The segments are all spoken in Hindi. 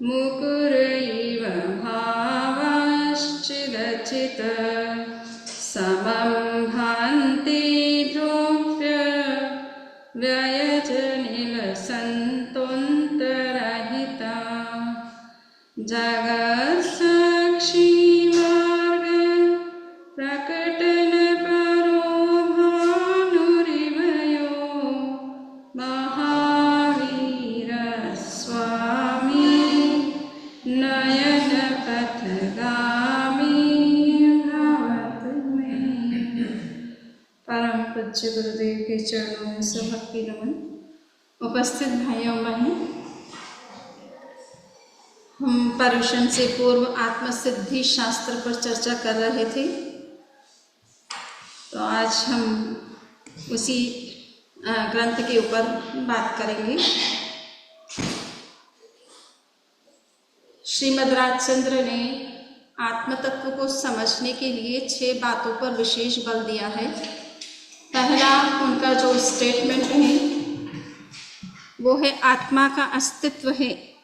मुकुरैव भावाश्चिदचित् समं भान्ति ध्रुव्य व्ययजनिलसन्तोन्तरहिता जगत्साक्षी मार्ग प्रकटन परो भानुरिवयो महावीर स्वामी नयन पथगामी भवत में। परम पूज्य गुरुदेव के चरणों में सभक्ति नमन। उपस्थित भाइयों बहनों, हम पर्युषण से पूर्व आत्मसिद्धि शास्त्र पर चर्चा कर रहे थे, तो आज हम उसी ग्रंथ के ऊपर बात करेंगे। श्रीमद् राजचंद्र ने आत्मतत्व को समझने के लिए 6 बातों पर विशेष बल दिया है। पहला उनका जो स्टेटमेंट है वो है आत्मा का अस्तित्व है।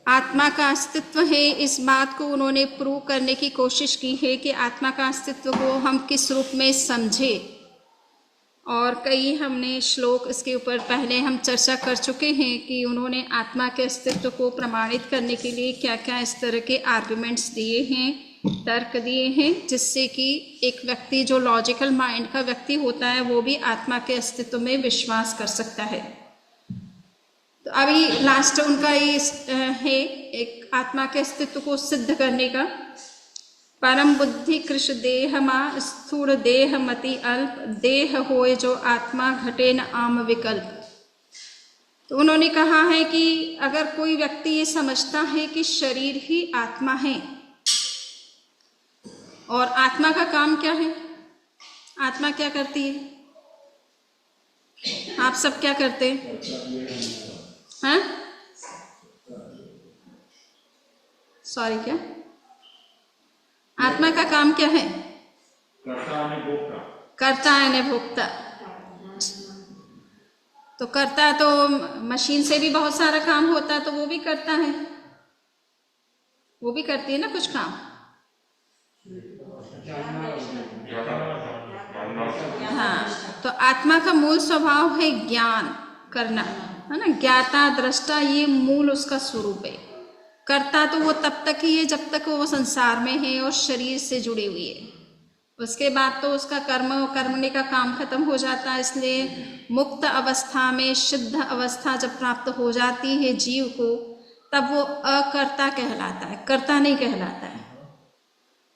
आत्मा का अस्तित्व है, इस बात को उन्होंने प्रूव करने की कोशिश की है कि आत्मा का अस्तित्व को हम किस रूप में समझे, और कई हमने श्लोक इसके ऊपर पहले हम चर्चा कर चुके हैं कि उन्होंने आत्मा के अस्तित्व को प्रमाणित करने के लिए क्या क्या इस तरह के आर्गुमेंट्स दिए हैं, तर्क दिए हैं, जिससे कि एक व्यक्ति जो लॉजिकल माइंड का व्यक्ति होता है वो भी आत्मा के अस्तित्व में विश्वास कर सकता है। तो अभी लास्ट उनका ये है एक आत्मा के अस्तित्व को सिद्ध करने का। परम बुद्धि कृष देह मा स्थूल देह मति अल्प देह होए जो आत्मा घटे न आम विकल्प। तो उन्होंने कहा है कि अगर कोई व्यक्ति ये समझता है कि शरीर ही आत्मा है, और आत्मा का काम क्या है, आत्मा क्या करती है, आप सब क्या करते हैं? हाँ, सॉरी, क्या आत्मा का काम क्या है? कर्ता यानी भोक्ता। तो करता तो मशीन से भी बहुत सारा काम होता है, तो वो भी करता है, वो भी करती है ना कुछ काम। हाँ, तो आत्मा का मूल स्वभाव है ज्ञान करना, है ना, ज्ञाता दृष्टा, ये मूल उसका स्वरूप है। करता तो वो तब तक ही है जब तक वो संसार में है और शरीर से जुड़ी हुई है, उसके बाद तो उसका कर्म करने का काम खत्म हो जाता है। इसलिए मुक्त अवस्था में शुद्ध अवस्था जब प्राप्त हो जाती है जीव को, तब वो अकर्ता कहलाता है, कर्ता नहीं कहलाता है,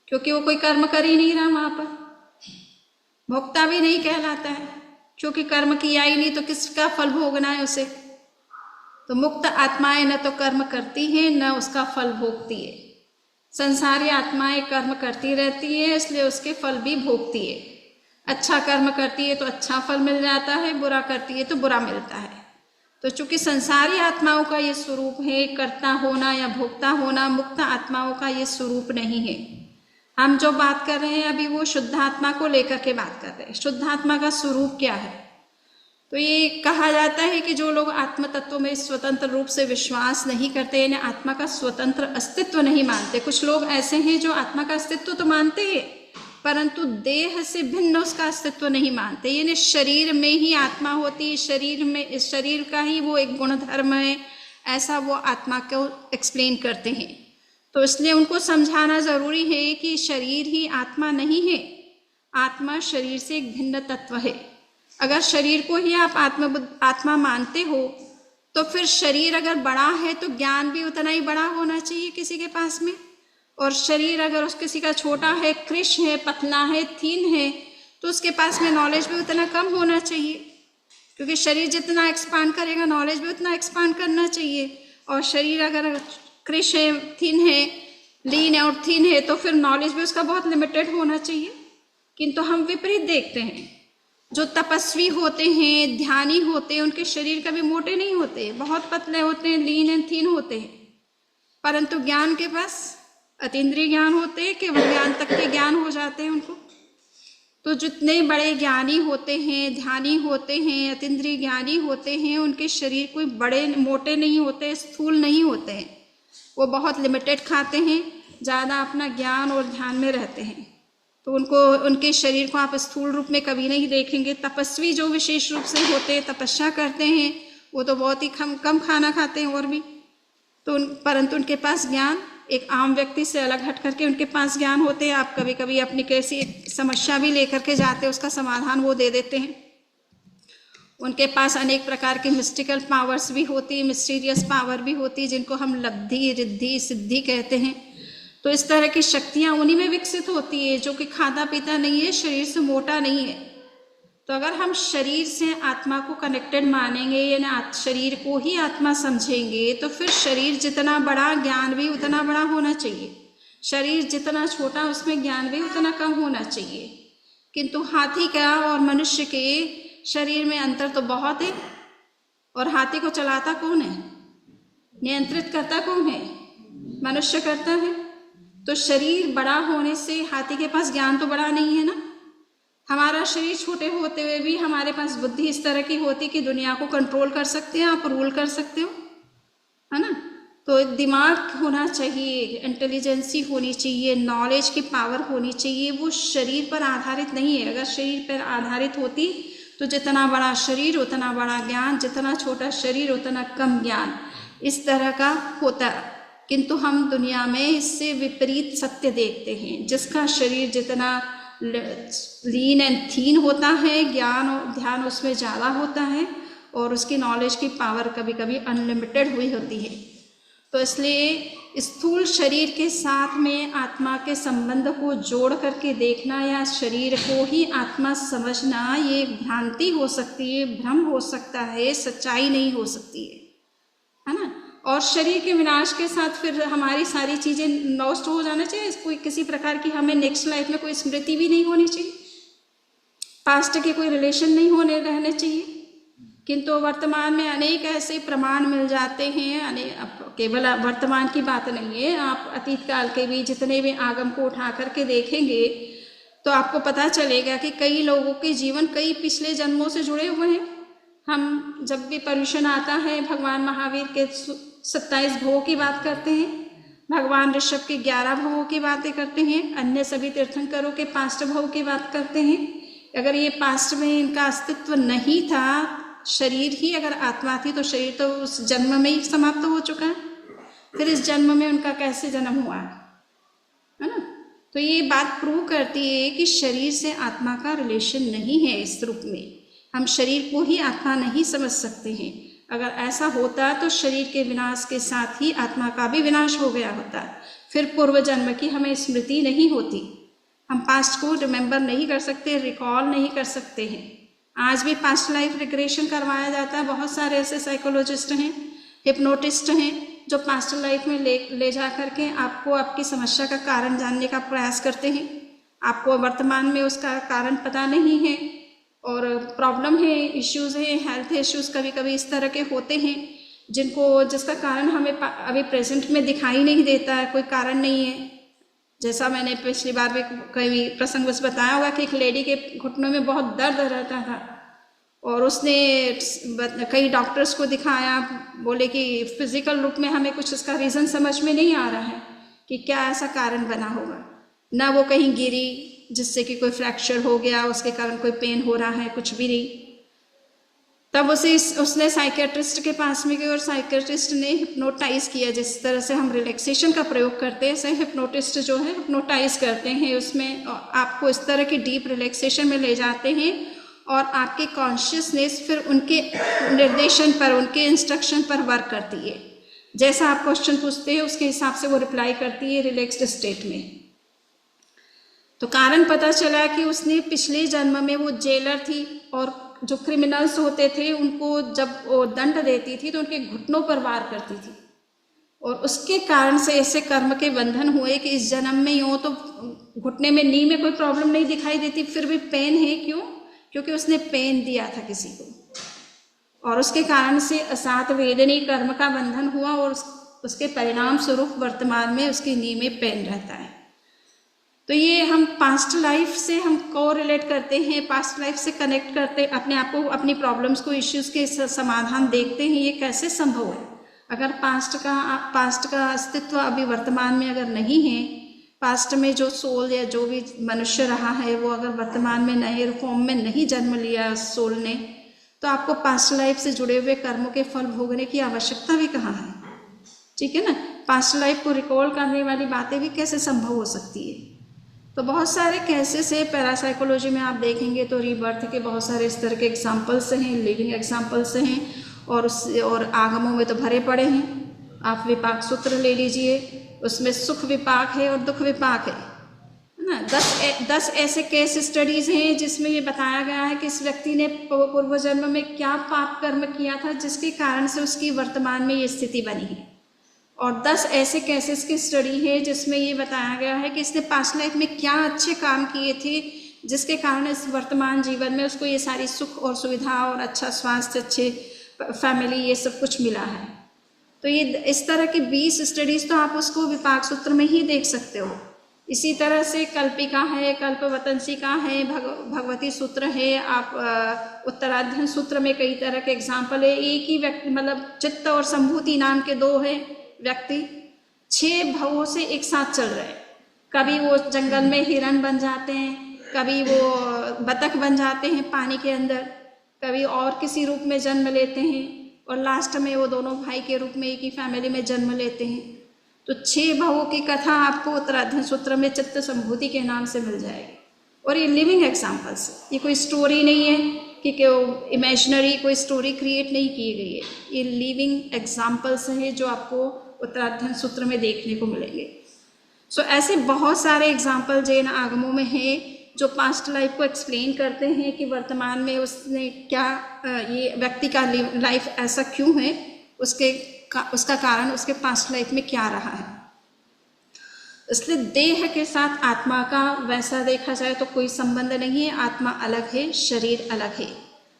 क्योंकि वो कोई कर्म कर ही नहीं रहा वहां पर। भोक्ता भी नहीं कहलाता है, क्योंकि कर्म किया ही नहीं, तो किसका फल भोगना है उसे। तो मुक्त आत्माएं न तो कर्म करती हैं न उसका फल भोगती है। संसारी आत्माएं कर्म करती रहती है, इसलिए उसके फल भी भोगती है। अच्छा कर्म करती है तो अच्छा फल मिल जाता है, बुरा करती है तो बुरा मिलता है। तो चूंकि संसारी आत्माओं का ये स्वरूप है, कर्ता होना या भोक्ता होना, मुक्त आत्माओं का ये स्वरूप नहीं है। हम जो बात कर रहे हैं अभी वो शुद्ध आत्मा को लेकर के बात कर रहे हैं। शुद्ध आत्मा का स्वरूप क्या है? तो ये कहा जाता है कि जो लोग आत्म तत्व में स्वतंत्र रूप से विश्वास नहीं करते, यानी आत्मा का स्वतंत्र अस्तित्व नहीं मानते। कुछ लोग ऐसे हैं जो आत्मा का अस्तित्व तो मानते हैं, परंतु देह से भिन्न उसका अस्तित्व नहीं मानते। यानी शरीर में ही आत्मा होती है, शरीर में, इस शरीर का ही वो एक गुण धर्म है, ऐसा वो आत्मा को एक्सप्लेन करते हैं। तो इसलिए उनको समझाना जरूरी है कि शरीर ही आत्मा नहीं है, आत्मा शरीर से एक भिन्न तत्व है। अगर शरीर को ही आप आत्मा मानते हो, तो फिर शरीर अगर बड़ा है तो ज्ञान भी उतना ही बड़ा होना चाहिए किसी के पास में, और शरीर अगर उस किसी का छोटा है, कृश है, पतला है, थीन है, तो उसके पास में नॉलेज भी उतना कम होना चाहिए, क्योंकि शरीर जितना एक्सपांड करेगा नॉलेज भी उतना एक्सपांड करना चाहिए। और शरीर अगर कृश है, थीन है, लीन है और थीन है, तो फिर नॉलेज भी उसका बहुत लिमिटेड होना चाहिए। किंतु हम विपरीत देखते हैं, जो तपस्वी होते हैं, ध्यानी होते हैं, उनके शरीर कभी मोटे नहीं होते, बहुत पतले होते हैं, लीन एंड थीन होते हैं, परंतु ज्ञान के पास अतीन्द्रिय ज्ञान होते हैं, केवल ज्ञान तक के ज्ञान हो जाते हैं उनको। तो जितने बड़े ज्ञानी होते हैं, ध्यानी होते हैं, अतीन्द्रिय ज्ञानी होते हैं, उनके शरीर कोई बड़े मोटे नहीं होते, स्थूल नहीं होते हैं। वो बहुत लिमिटेड खाते हैं, ज़्यादा अपना ज्ञान और ध्यान में रहते हैं। तो उनके शरीर को आप स्थूल रूप में कभी नहीं देखेंगे। तपस्वी जो विशेष रूप से होते हैं, तपस्या करते हैं, वो तो बहुत ही कम खाना खाते हैं और भी तो परंतु उनके पास ज्ञान एक आम व्यक्ति से अलग हट करके उनके पास ज्ञान होते हैं। आप कभी कभी अपनी कैसी समस्या भी लेकर के जाते हैं, उसका समाधान वो दे देते हैं। उनके पास अनेक प्रकार के मिस्टिकल पावर्स भी होती है, मिस्टीरियस पावर भी होती है, जिनको हम लब्धि, रिद्धि, सिद्धि कहते हैं। तो इस तरह की शक्तियाँ उन्हीं में विकसित होती है, जो कि खाता पीता नहीं है, शरीर से मोटा नहीं है। तो अगर हम शरीर से आत्मा को कनेक्टेड मानेंगे या शरीर को ही आत्मा समझेंगे, तो फिर शरीर जितना बड़ा, ज्ञान भी उतना बड़ा होना चाहिए। शरीर जितना छोटा, उसमें ज्ञान भी उतना कम होना चाहिए। किंतु हाथी का और मनुष्य के शरीर में अंतर तो बहुत है। और हाथी को चलाता कौन है, नियंत्रित करता कौन है? मनुष्य करता है। तो शरीर बड़ा होने से हाथी के पास ज्ञान तो बड़ा नहीं है ना। हमारा शरीर छोटे होते हुए भी हमारे पास बुद्धि इस तरह की होती कि दुनिया को कंट्रोल कर सकते हैं, आप रूल कर सकते हो, है ना। तो दिमाग होना चाहिए, इंटेलिजेंसी होनी चाहिए, नॉलेज की पावर होनी चाहिए। वो शरीर पर आधारित नहीं है। अगर शरीर पर आधारित होती तो जितना बड़ा शरीर उतना बड़ा ज्ञान, जितना छोटा शरीर उतना कम ज्ञान, इस तरह का होता। किंतु हम दुनिया में इससे विपरीत सत्य देखते हैं। जिसका शरीर जितना लीन एंड थीन होता है, ज्ञान और ध्यान उसमें ज़्यादा होता है और उसकी नॉलेज की पावर कभी कभी अनलिमिटेड हुई होती है। तो इसलिए स्थूल शरीर के साथ में आत्मा के संबंध को जोड़ करके देखना या शरीर को ही आत्मा समझना, ये भ्रांति हो सकती है, भ्रम हो सकता है, सच्चाई नहीं हो सकती है ना। और शरीर के विनाश के साथ फिर हमारी सारी चीज़ें नष्ट हो जाना चाहिए। कोई किसी प्रकार की हमें नेक्स्ट लाइफ में कोई स्मृति भी नहीं होनी चाहिए, पास्ट के कोई रिलेशन नहीं होने रहने चाहिए। किंतु वर्तमान में अनेक ऐसे प्रमाण मिल जाते हैं। केवल वर्तमान की बात नहीं है, आप अतीत काल के भी जितने भी आगम को उठा करके देखेंगे तो आपको पता चलेगा कि कई लोगों के जीवन कई पिछले जन्मों से जुड़े हुए हैं। हम जब भी पर्यूषण आता है, भगवान महावीर के 27 भवों की बात करते हैं, भगवान ऋषभ के 11 भवों की बातें करते हैं, अन्य सभी तीर्थंकरों के 5 भव की बात करते हैं। अगर ये पास्ट में इनका अस्तित्व नहीं था, शरीर ही अगर आत्मा थी, तो शरीर तो उस जन्म में ही समाप्त हो चुका है। फिर इस जन्म में उनका कैसे जन्म हुआ है ना। तो ये बात प्रूव करती है कि शरीर से आत्मा का रिलेशन नहीं है। इस रूप में हम शरीर को ही आत्मा नहीं समझ सकते हैं। अगर ऐसा होता तो शरीर के विनाश के साथ ही आत्मा का भी विनाश हो गया होता। फिर पूर्व जन्म की हमें स्मृति नहीं होती, हम पास्ट को रिमेंबर नहीं कर सकते, रिकॉल नहीं कर सकते हैं। आज भी पास्ट लाइफ रिग्रेशन करवाया जाता है। बहुत सारे ऐसे साइकोलॉजिस्ट हैं, हिप्नोटिस्ट हैं, जो पास्ट लाइफ में ले जा करके आपको आपकी समस्या का कारण जानने का प्रयास करते हैं। आपको वर्तमान में उसका कारण पता नहीं है और प्रॉब्लम है, इश्यूज़ हैं, हेल्थ इश्यूज़ कभी कभी इस तरह के होते हैं जिसका कारण हमें अभी प्रेजेंट में दिखाई नहीं देता है, कोई कारण नहीं है। जैसा मैंने पिछली बार भी कई प्रसंग बताया होगा कि एक लेडी के घुटनों में बहुत दर्द रहता था और उसने कई डॉक्टर्स को दिखाया, बोले कि फिजिकल रूप में हमें कुछ उसका रीज़न समझ में नहीं आ रहा है कि क्या ऐसा कारण बना होगा। ना वो कहीं गिरी जिससे कि कोई फ्रैक्चर हो गया, उसके कारण कोई पेन हो रहा है, कुछ भी नहीं। तब उसने साइकेट्रिस्ट के पास में गई और साइकेट्रिस्ट ने हिप्नोटाइज किया। जिस तरह से हम रिलैक्सेशन का प्रयोग करते हैं, ऐसे हिप्नोटिस्ट जो है हिप्नोटाइज करते हैं। उसमें आपको इस तरह की डीप रिलैक्सेशन में ले जाते हैं और आपके कॉन्शियसनेस फिर उनके निर्देशन पर, उनके इंस्ट्रक्शन पर वर्क करती है। जैसा आप क्वेश्चन पूछते हैं उसके हिसाब से वो रिप्लाई करती है रिलैक्स्ड स्टेट में। तो कारण पता चला कि उसने पिछले जन्म में वो जेलर थी और जो क्रिमिनल्स होते थे उनको जब वो दंड देती थी तो उनके घुटनों पर वार करती थी और उसके कारण से ऐसे कर्म के बंधन हुए कि इस जन्म में यूँ तो घुटने में नी में कोई प्रॉब्लम नहीं दिखाई देती, फिर भी पेन है। क्यों? क्योंकि उसने पेन दिया था किसी को और उसके कारण से असात वेदनी कर्म का बंधन हुआ और उसके परिणाम स्वरूप वर्तमान में उसकी नी में पेन रहता है। तो ये हम पास्ट लाइफ से हम कोरिलेट करते हैं, पास्ट लाइफ से कनेक्ट करते, अपने आप को, अपनी प्रॉब्लम्स को, इश्यूज के समाधान देखते हैं। ये कैसे संभव है? अगर पास्ट का अस्तित्व अभी वर्तमान में अगर नहीं है, पास्ट में जो सोल या जो भी मनुष्य रहा है वो अगर वर्तमान में नए फॉर्म में नहीं जन्म लिया सोल ने, तो आपको पास्ट लाइफ से जुड़े हुए कर्मों के फल भोगने की आवश्यकता भी कहाँ है? ठीक है ना। पास्ट लाइफ को रिकॉल करने वाली बातें भी कैसे संभव हो सकती है? तो बहुत सारे केसेस है पैरासाइकोलॉजी में, आप देखेंगे तो रीबर्थ के बहुत सारे इस तरह के एग्जाम्पल्स हैं, लिविंग एग्जाम्पल्स हैं, और आगमों में तो भरे पड़े हैं। आप विपाक सूत्र ले लीजिए, उसमें सुख विपाक है और दुख विपाक है ना। 10 ऐसे केस स्टडीज हैं जिसमें ये बताया गया है कि इस व्यक्ति ने पूर्व जन्म में क्या पाप कर्म किया था जिसके कारण से उसकी वर्तमान में ये स्थिति बनी है। और 10 ऐसे केसेस की स्टडी है जिसमें ये बताया गया है कि इसने पास्ट लाइफ में क्या अच्छे काम किए थे जिसके कारण इस वर्तमान जीवन में उसको ये सारी सुख और सुविधा और अच्छा स्वास्थ्य, अच्छे फैमिली, ये सब कुछ मिला है। तो ये इस तरह की 20 स्टडीज तो आप उसको विपाक सूत्र में ही देख सकते हो। इसी तरह से कल्पिका है, कल्पवतंसिका है, भगवती सूत्र है, आप उत्तराध्ययन सूत्र में कई तरह के एग्जाम्पल है। एक ही व्यक्ति, मतलब चित्त और संभूति नाम के 2 है व्यक्ति, 6 भवों से एक साथ चल रहे हैं। कभी वो जंगल में हिरण बन जाते हैं, कभी वो बतख बन जाते हैं पानी के अंदर, कभी और किसी रूप में जन्म लेते हैं, और लास्ट में वो दोनों भाई के रूप में एक ही फैमिली में जन्म लेते हैं। तो 6 भवों की कथा आपको उत्तराध्ययन सूत्र में चित्त संभूति के नाम से मिल जाएगी। और ये लिविंग एग्जाम्पल्स है, ये कोई स्टोरी नहीं है कि इमेजिनरी कोई स्टोरी क्रिएट नहीं की गई है। ये लिविंग एग्जाम्पल्स है जो आपको उत्तराध्ययन सूत्र में देखने को मिलेंगे। सो ऐसे बहुत सारे एग्जाम्पल जैन आगमों में है जो पास्ट लाइफ को एक्सप्लेन करते हैं कि वर्तमान में उसने क्या, ये व्यक्ति का लाइफ ऐसा क्यों है, उसका कारण उसके पास्ट लाइफ में क्या रहा है। इसलिए देह के साथ आत्मा का वैसा देखा जाए तो कोई संबंध नहीं है। आत्मा अलग है, शरीर अलग है।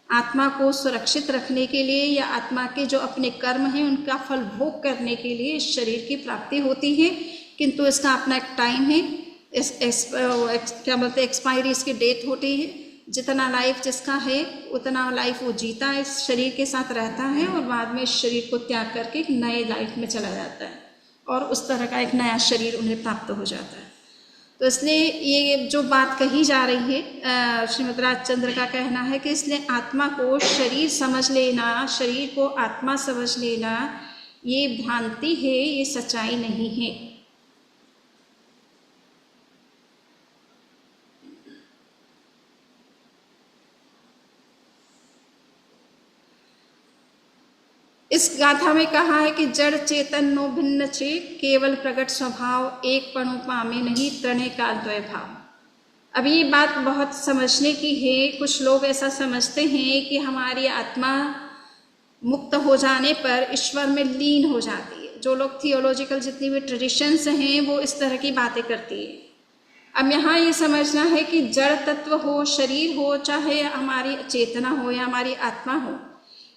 आत्मा को सुरक्षित रखने के लिए या आत्मा के जो अपने कर्म हैं उनका फल भोग करने के लिए इस शरीर की प्राप्ति होती है, किंतु इसका अपना एक टाइम है। क्या बोलते हैं, एक्सपायरी इसकी डेट होती है। जितना लाइफ जिसका है उतना लाइफ वो जीता है, इस शरीर के साथ रहता है और बाद में इस शरीर को त्याग करके एक नए लाइफ में चला जाता है और उस तरह का एक नया शरीर उन्हें प्राप्त हो जाता है। तो इसलिए ये जो बात कही जा रही है, श्रीमद् राजचंद्र का कहना है कि इसलिए आत्मा को शरीर समझ लेना, शरीर को आत्मा समझ लेना, ये भ्रांति है, ये सच्चाई नहीं है। इस गाथा में कहा है कि जड़ चेतन नो भिन्न छे, केवल प्रगट स्वभाव एक पणु पामे नहीं, तृणे का द्वय भाव। अब ये बात बहुत समझने की है। कुछ लोग ऐसा समझते हैं कि हमारी आत्मा मुक्त हो जाने पर ईश्वर में लीन हो जाती है। जो लोग थियोलॉजिकल जितनी भी ट्रेडिशंस हैं वो इस तरह की बातें करती है। अब यहाँ ये समझना है कि जड़ तत्व हो, शरीर हो, चाहे हमारी चेतना हो या हमारी आत्मा हो,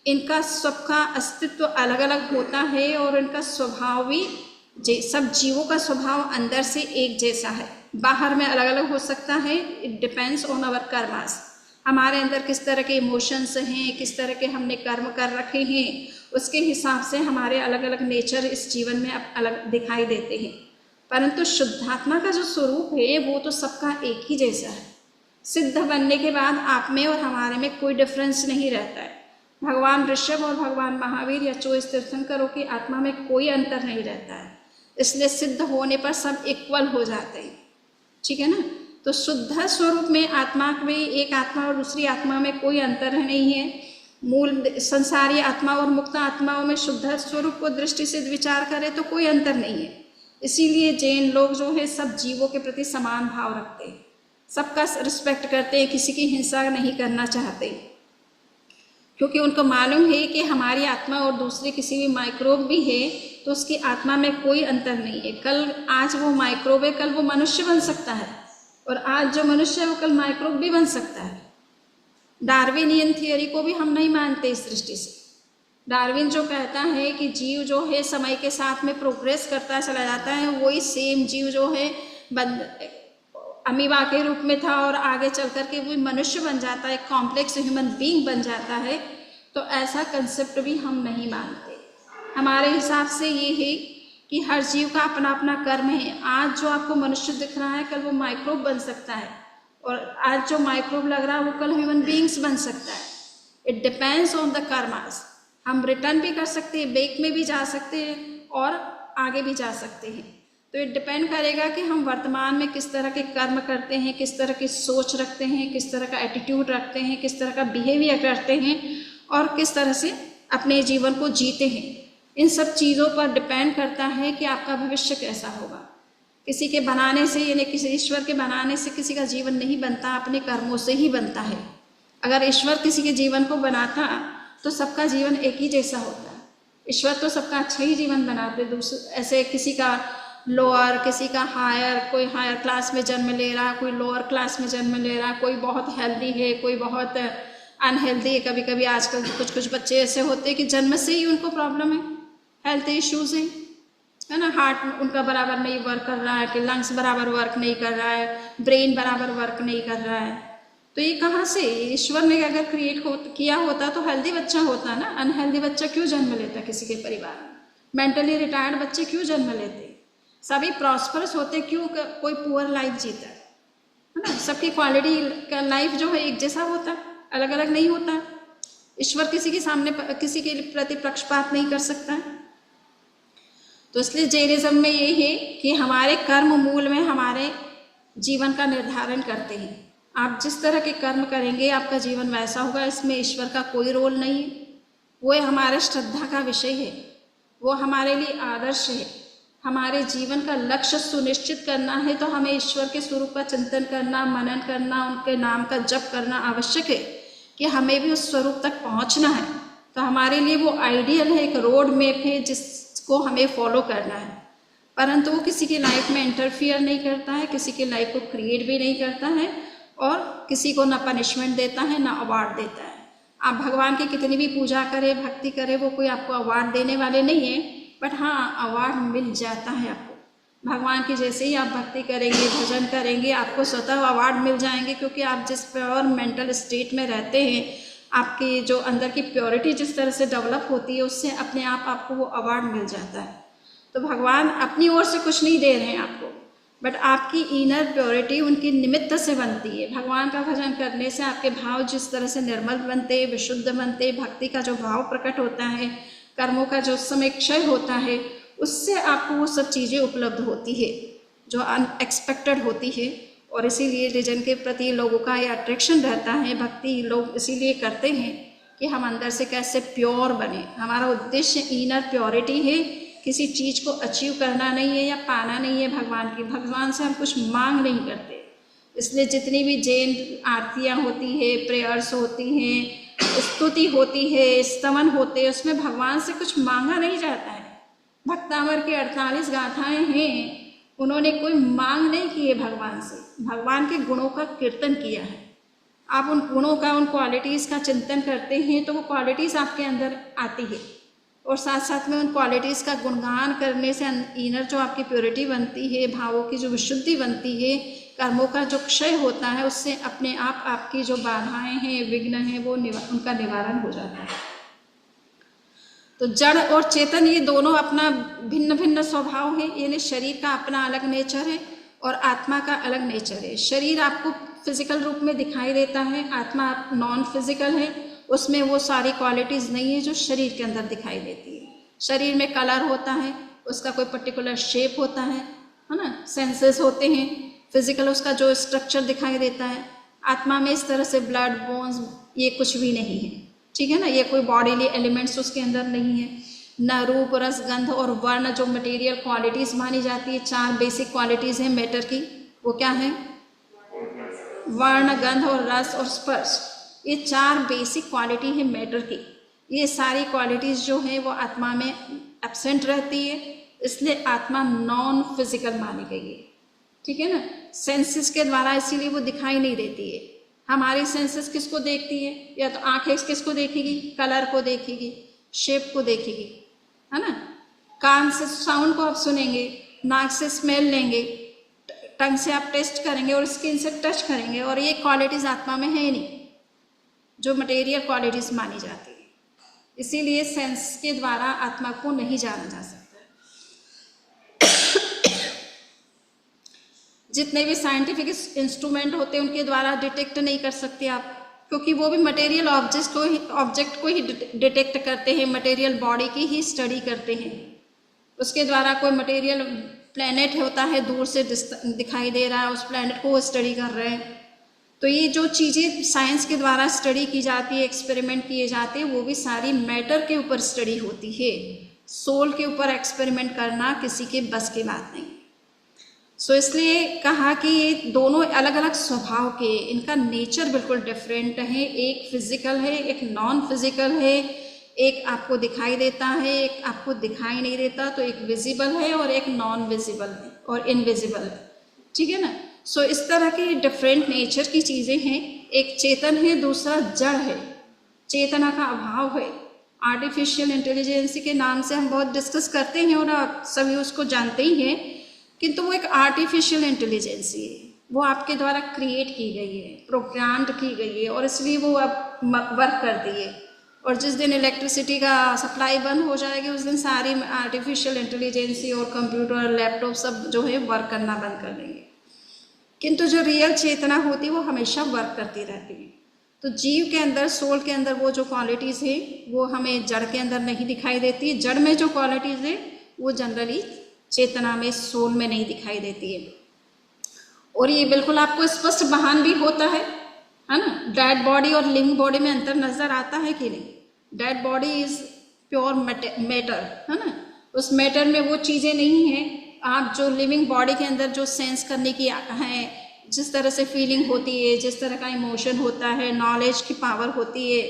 इनका सबका अस्तित्व अलग अलग होता है और इनका स्वभाव भी सब जीवों का स्वभाव अंदर से एक जैसा है, बाहर में अलग अलग हो सकता है। It depends on our karmas. हमारे अंदर किस तरह के इमोशंस हैं, किस तरह के हमने कर्म कर रखे हैं, उसके हिसाब से हमारे अलग अलग नेचर इस जीवन में अब अलग दिखाई देते हैं। परंतु शुद्धात्मा का जो स्वरूप है वो तो सबका एक ही जैसा है। सिद्ध बनने के बाद आप में और हमारे में कोई डिफरेंस नहीं रहता है। भगवान ऋषभ और भगवान महावीर या 24 तीर्थंकरों की आत्मा में कोई अंतर नहीं रहता है। इसलिए सिद्ध होने पर सब इक्वल हो जाते हैं। ठीक है ना। तो शुद्ध स्वरूप में आत्मा में एक आत्मा और दूसरी आत्मा में कोई अंतर नहीं है। मूल संसारी आत्मा और मुक्त आत्माओं में शुद्ध स्वरूप को दृष्टि से विचार करें तो कोई अंतर नहीं है। इसीलिए जैन लोग जो है सब जीवों के प्रति समान भाव रखते हैं, सबका रिस्पेक्ट करते हैं, किसी की हिंसा नहीं करना चाहते, क्योंकि उनको मालूम है कि हमारी आत्मा और दूसरे किसी भी माइक्रोब भी है तो उसकी आत्मा में कोई अंतर नहीं है। कल आज वो माइक्रोब है, कल वो मनुष्य बन सकता है, और आज जो मनुष्य है वो कल माइक्रोब भी बन सकता है। डार्विनियन थियरी को भी हम नहीं मानते इस दृष्टि से। डार्विन जो कहता है कि जीव जो है समय के साथ में प्रोग्रेस करता चला जाता है, वही सेम जीव जो है अमीबा के रूप में था और आगे चल कर के वो मनुष्य बन जाता है, कॉम्प्लेक्स ह्यूमन बीइंग बन जाता है, तो ऐसा कंसेप्ट भी हम नहीं मानते। हमारे हिसाब से ये है कि हर जीव का अपना अपना कर्म है। आज जो आपको मनुष्य दिख रहा है कल वो माइक्रोब बन सकता है, और आज जो माइक्रोब लग रहा है वो कल ह्यूमन बीइंग्स बन सकता है। It depends on the karmas. हम रिटर्न भी कर सकते हैं, बैक में भी जा सकते हैं और आगे भी जा सकते हैं। तो ये डिपेंड करेगा कि हम वर्तमान में किस तरह के कर्म करते हैं, किस तरह की सोच रखते हैं, किस तरह का एटीट्यूड रखते हैं, किस तरह का बिहेवियर करते हैं और किस तरह से अपने जीवन को जीते हैं। इन सब चीज़ों पर डिपेंड करता है कि आपका भविष्य कैसा होगा। किसी के बनाने से, यानी किसी ईश्वर के बनाने से किसी का जीवन नहीं बनता, अपने कर्मों से ही बनता है। अगर ईश्वर किसी के जीवन को बनाता तो सबका जीवन एक ही जैसा होता। ईश्वर तो सबका अच्छा ही जीवन बनाते, दूसरे ऐसे किसी का लोअर, किसी का हायर, कोई हायर क्लास में जन्म ले रहा, कोई लोअर क्लास में जन्म ले रहा, कोई बहुत हेल्दी है, कोई बहुत अनहेल्दी है। कभी कभी आजकल कुछ बच्चे ऐसे होते हैं कि जन्म से ही उनको प्रॉब्लम है, हेल्थ इश्यूज है ना, हार्ट उनका बराबर नहीं वर्क कर रहा है, कि लंग्स बराबर वर्क नहीं कर रहा है, ब्रेन बराबर वर्क नहीं कर रहा है। तो ये कहाँ से, ईश्वर ने अगर किया होता तो हेल्दी बच्चा होता ना। अनहेल्दी बच्चा क्यों जन्म लेता किसी के परिवार में? मेंटली रिटायर्ड बच्चे क्यों जन्म लेते? सभी प्रॉस्परस होते क्यों, कोई पुअर लाइफ जीता है ना? सबकी क्वालिटी का लाइफ जो है एक जैसा होता, अलग अलग नहीं होता। ईश्वर किसी के सामने किसी के प्रति पक्षपात नहीं कर सकता है। तो इसलिए जैनिज्म में ये है कि हमारे कर्म मूल में हमारे जीवन का निर्धारण करते हैं। आप जिस तरह के कर्म करेंगे आपका जीवन वैसा होगा, इसमें ईश्वर का कोई रोल नहीं है। वो हमारे श्रद्धा का विषय है, वो हमारे लिए आदर्श है। हमारे जीवन का लक्ष्य सुनिश्चित करना है तो हमें ईश्वर के स्वरूप का चिंतन करना, मनन करना, उनके नाम का जप करना आवश्यक है कि हमें भी उस स्वरूप तक पहुंचना है। तो हमारे लिए वो आइडियल है, एक रोड मैप है जिसको हमें फॉलो करना है। परंतु वो किसी की लाइफ में इंटरफियर नहीं करता है, किसी की लाइफ को क्रिएट भी नहीं करता है और किसी को ना पनिशमेंट देता है ना अवार्ड देता है। आप भगवान की कितनी भी पूजा करें, भक्ति करें, वो कोई आपको अवार्ड देने वाले नहीं है, बट हाँ अवार्ड मिल जाता है आपको। भगवान की जैसे ही आप भक्ति करेंगे, भजन करेंगे, आपको स्वतः अवार्ड मिल जाएंगे, क्योंकि आप जिस प्योर मेंटल स्टेट में रहते हैं, आपकी जो अंदर की प्योरिटी जिस तरह से डेवलप होती है, उससे अपने आप आपको वो अवार्ड मिल जाता है। तो भगवान अपनी ओर से कुछ नहीं दे रहे हैं आपको, बट आपकी इनर प्योरिटी उनकी निमित्त से बनती है। भगवान का भजन करने से आपके भाव जिस तरह से निर्मल बनते, विशुद्ध बनते, भक्ति का जो भाव प्रकट होता है, कर्मों का जो समय क्षय होता है, उससे आपको वो सब चीज़ें उपलब्ध होती है जो अनएक्सपेक्टेड होती है। और इसीलिए रिलीजन के प्रति लोगों का ये अट्रैक्शन रहता है, भक्ति लोग इसीलिए करते हैं कि हम अंदर से कैसे प्योर बने। हमारा उद्देश्य इनर प्योरिटी है, किसी चीज़ को अचीव करना नहीं है या पाना नहीं है भगवान से हम कुछ मांग नहीं करते। इसलिए जितनी भी जैन आरतियाँ होती है, प्रेयर्स होती हैं, स्तुति होती है, स्तवन होते हैं, उसमें भगवान से कुछ मांगा नहीं जाता है। भक्तामर की 48 गाथाएं हैं, उन्होंने कोई मांग नहीं की है भगवान से, भगवान के गुणों का कीर्तन किया है। आप उन गुणों का, उन क्वालिटीज़ का चिंतन करते हैं तो वो क्वालिटीज़ आपके अंदर आती है, और साथ साथ में उन क्वालिटीज़ का गुणगान करने से इनर जो आपकी प्योरिटी बनती है, भावों की जो विशुद्धि बनती है, कर्मों का जो क्षय होता है, उससे अपने आप आपकी जो बाधाएं हैं, विघ्न हैं, वो उनका निवारण हो जाता है। तो जड़ और चेतन ये दोनों अपना भिन्न भिन्न स्वभाव है, यानी शरीर का अपना अलग नेचर है और आत्मा का अलग नेचर है। शरीर आपको फिजिकल रूप में दिखाई देता है, आत्मा नॉन फिजिकल है, उसमें वो सारी क्वालिटीज़ नहीं है जो शरीर के अंदर दिखाई देती है। शरीर में कलर होता है, उसका कोई पर्टिकुलर शेप होता है ना, सेंसेस होते हैं, फिजिकल उसका जो स्ट्रक्चर दिखाई देता है। आत्मा में इस तरह से ब्लड, बोन्स, ये कुछ भी नहीं है, ठीक है ना। ये कोई बॉडीली एलिमेंट्स उसके अंदर नहीं है, न रूप, रस, गंध और वर्ण जो मटेरियल क्वालिटीज़ मानी जाती है। 4 बेसिक क्वालिटीज़ हैं मैटर की, वो क्या है? वर्ण, गंध और रस और स्पर्श, ये 4 बेसिक क्वालिटी है मैटर की। ये सारी क्वालिटीज़ जो है वो आत्मा में एब्सेंट रहती है, इसलिए आत्मा नॉन फिजिकल मानी गई है, ठीक है ना। सेंसेस के द्वारा इसीलिए वो दिखाई नहीं देती है। हमारी सेंसेस किसको देखती है? या तो आंखें किसको देखेगी? कलर को देखेगी, शेप को देखेगी, है ना। कान से साउंड को आप सुनेंगे, नाक से स्मेल लेंगे, टंग से आप टेस्ट करेंगे और स्किन से टच करेंगे, और ये क्वालिटीज़ आत्मा में है ही नहीं जो मटेरियल क्वालिटीज़ मानी जाती है। इसीलिए सेंस के द्वारा आत्मा को नहीं जाना जा सकता। जितने भी साइंटिफिक इंस्ट्रूमेंट होते हैं उनके द्वारा डिटेक्ट नहीं कर सकते आप, क्योंकि वो भी मटेरियल ऑब्जेक्ट को ही डिटेक्ट करते हैं, मटेरियल बॉडी की ही स्टडी करते हैं। उसके द्वारा कोई मटेरियल प्लेनेट होता है दूर से दिखाई दे रहा है, उस प्लेनेट को वो स्टडी कर रहे हैं। तो ये जो चीज़ें साइंस के द्वारा स्टडी की जाती है, एक्सपेरिमेंट किए जाते हैं, वो भी सारी मैटर के ऊपर स्टडी होती है। सोल के ऊपर एक्सपेरिमेंट करना किसी के बस की बात नहीं। सो इसलिए कहा कि ये दोनों अलग अलग स्वभाव के, इनका नेचर बिल्कुल डिफरेंट है। एक फिजिकल है, एक नॉन फिजिकल है, एक आपको दिखाई देता है, एक आपको दिखाई नहीं देता, तो एक विजिबल है और एक नॉन विजिबल है और इनविजिबल है, ठीक है ना। सो इस तरह की डिफरेंट नेचर की चीज़ें हैं। एक चेतन है, दूसरा जड़ है, चेतना का अभाव है। आर्टिफिशियल इंटेलिजेंस के नाम से हम बहुत डिस्कस करते हैं और आप सभी उसको जानते ही हैं, किंतु वो एक आर्टिफिशियल इंटेलिजेंस है, वो आपके द्वारा क्रिएट की गई है, प्रोग्राम्ड की गई है, और इसलिए वो अब वर्क करती है। और जिस दिन इलेक्ट्रिसिटी का सप्लाई बंद हो जाएगी उस दिन सारी आर्टिफिशियल इंटेलिजेंसी और कंप्यूटर और लैपटॉप सब जो है वर्क करना बंद कर देंगे। किंतु जो रियल चेतना होती है वो हमेशा वर्क करती रहती है। तो जीव के अंदर, सोल के अंदर वो जो क्वालिटीज़ है वो हमें जड़ के अंदर नहीं दिखाई देती। जड़ में जो क्वालिटीज़ है वो जनरली चेतना में, सोल में नहीं दिखाई देती है। और ये बिल्कुल आपको स्पष्ट बयान भी होता है ना। डेड बॉडी और लिविंग बॉडी में अंतर नजर आता है कि नहीं? Dead body is pure matter, है ना। उस मैटर में वो चीज़ें नहीं हैं आप जो लिविंग बॉडी के अंदर जो सेंस करने की है, जिस तरह से फीलिंग होती है, जिस तरह का इमोशन होता है, नॉलेज की पावर होती है,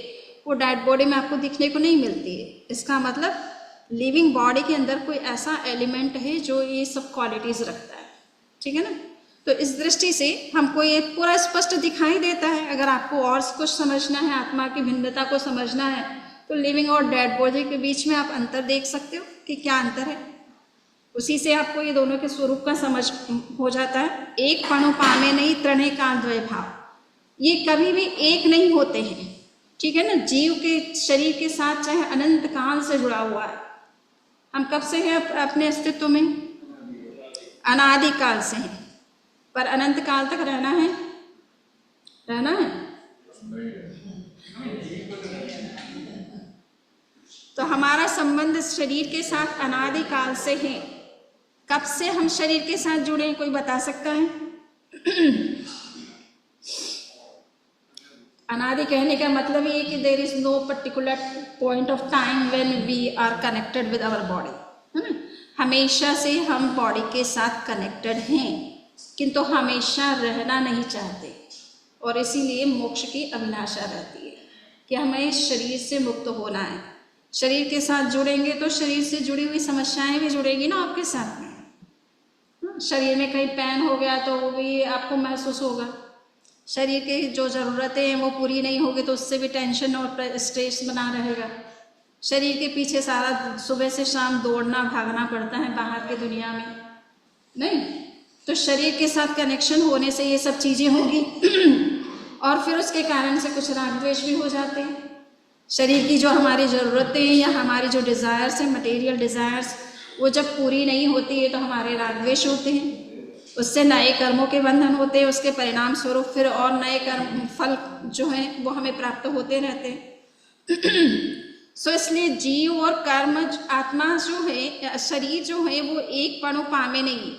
वो डेड बॉडी में आपको दिखने को नहीं मिलती है। इसका मतलब लिविंग बॉडी के अंदर कोई ऐसा एलिमेंट है जो ये सब क्वालिटीज़ रखता है, ठीक है ना। तो इस दृष्टि से हमको ये पूरा स्पष्ट दिखाई देता है। अगर आपको और कुछ समझना है, आत्मा की भिन्नता को समझना है, तो लिविंग और डेड बॉडी के बीच में आप अंतर देख सकते हो कि क्या अंतर है। उसी से आपको ये दोनों के स्वरूप का समझ हो जाता है। एक पणु पामे नहीं त्रणे काल द्वय भाव, ये कभी भी एक नहीं होते हैं, ठीक है ना। जीव के शरीर के साथ चाहे अनंत काल से जुड़ा हुआ है। हम कब से हैं अपने अस्तित्व में? अनादि काल से हैं, पर अनंत काल तक रहना है, रहना है। तो हमारा संबंध शरीर के साथ अनादि काल से है। कब से हम शरीर के साथ जुड़े हैं, कोई बता सकता है? अनादि कहने का मतलब ये कि there is no particular point of time when we are connected with our body, है ना। हमेशा से हम बॉडी के साथ कनेक्टेड हैं, किंतु हमेशा रहना नहीं चाहते, और इसीलिए मोक्ष की अभिलाषा रहती है कि हमें शरीर से मुक्त होना है। शरीर के साथ जुड़ेंगे तो शरीर से जुड़ी हुई समस्याएं भी जुड़ेंगी ना आपके साथ में। शरीर में कहीं पेन हो गया तो वो भी आपको महसूस होगा। शरीर की जो ज़रूरतें हैं वो पूरी नहीं होगी तो उससे भी टेंशन और स्ट्रेस बना रहेगा। शरीर के पीछे सारा सुबह से शाम दौड़ना भागना पड़ता है बाहर की दुनिया में, नहीं। तो शरीर के साथ कनेक्शन होने से ये सब चीज़ें होंगी और फिर उसके कारण से कुछ राग द्वेष भी हो जाते हैं। शरीर की जो हमारी ज़रूरतें या हमारी जो डिज़ायर्स हैं, मटेरियल डिज़ायर्स, वो जब पूरी नहीं होती है तो हमारे राग द्वेष होते हैं। उससे नए कर्मों के बंधन होते हैं, उसके परिणाम स्वरूप फिर और नए कर्म फल जो हैं वो हमें प्राप्त होते रहते हैं। सो इसलिए जीव और कर्म, आत्मा जो है, शरीर जो है, वो एक पणु पामे नहीं।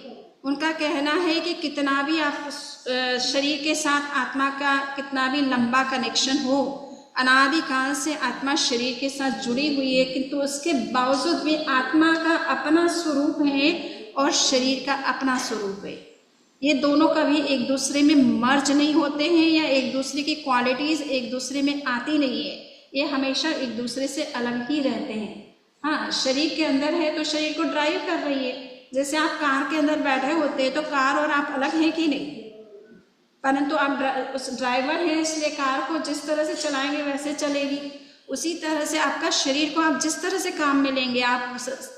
उनका कहना है कि कितना भी आप शरीर के साथ आत्मा का कितना भी लंबा कनेक्शन हो, अनादिकाल से आत्मा शरीर के साथ जुड़ी हुई है, किंतु उसके बावजूद भी आत्मा का अपना स्वरूप है और शरीर का अपना स्वरूप है। ये दोनों कभी एक दूसरे में मर्ज नहीं होते हैं या एक दूसरे की क्वालिटीज़ एक दूसरे में आती नहीं है। ये हमेशा एक दूसरे से अलग ही रहते हैं। हाँ, शरीर के अंदर है तो शरीर को ड्राइव कर रही है। जैसे आप कार के अंदर बैठे होते हैं तो कार और आप अलग हैं कि नहीं, परंतु आप उस ड्राइवर हैं इसलिए कार को जिस तरह से चलाएंगे वैसे चलेगी। उसी तरह से आपका शरीर को आप जिस तरह से काम में लेंगे, आप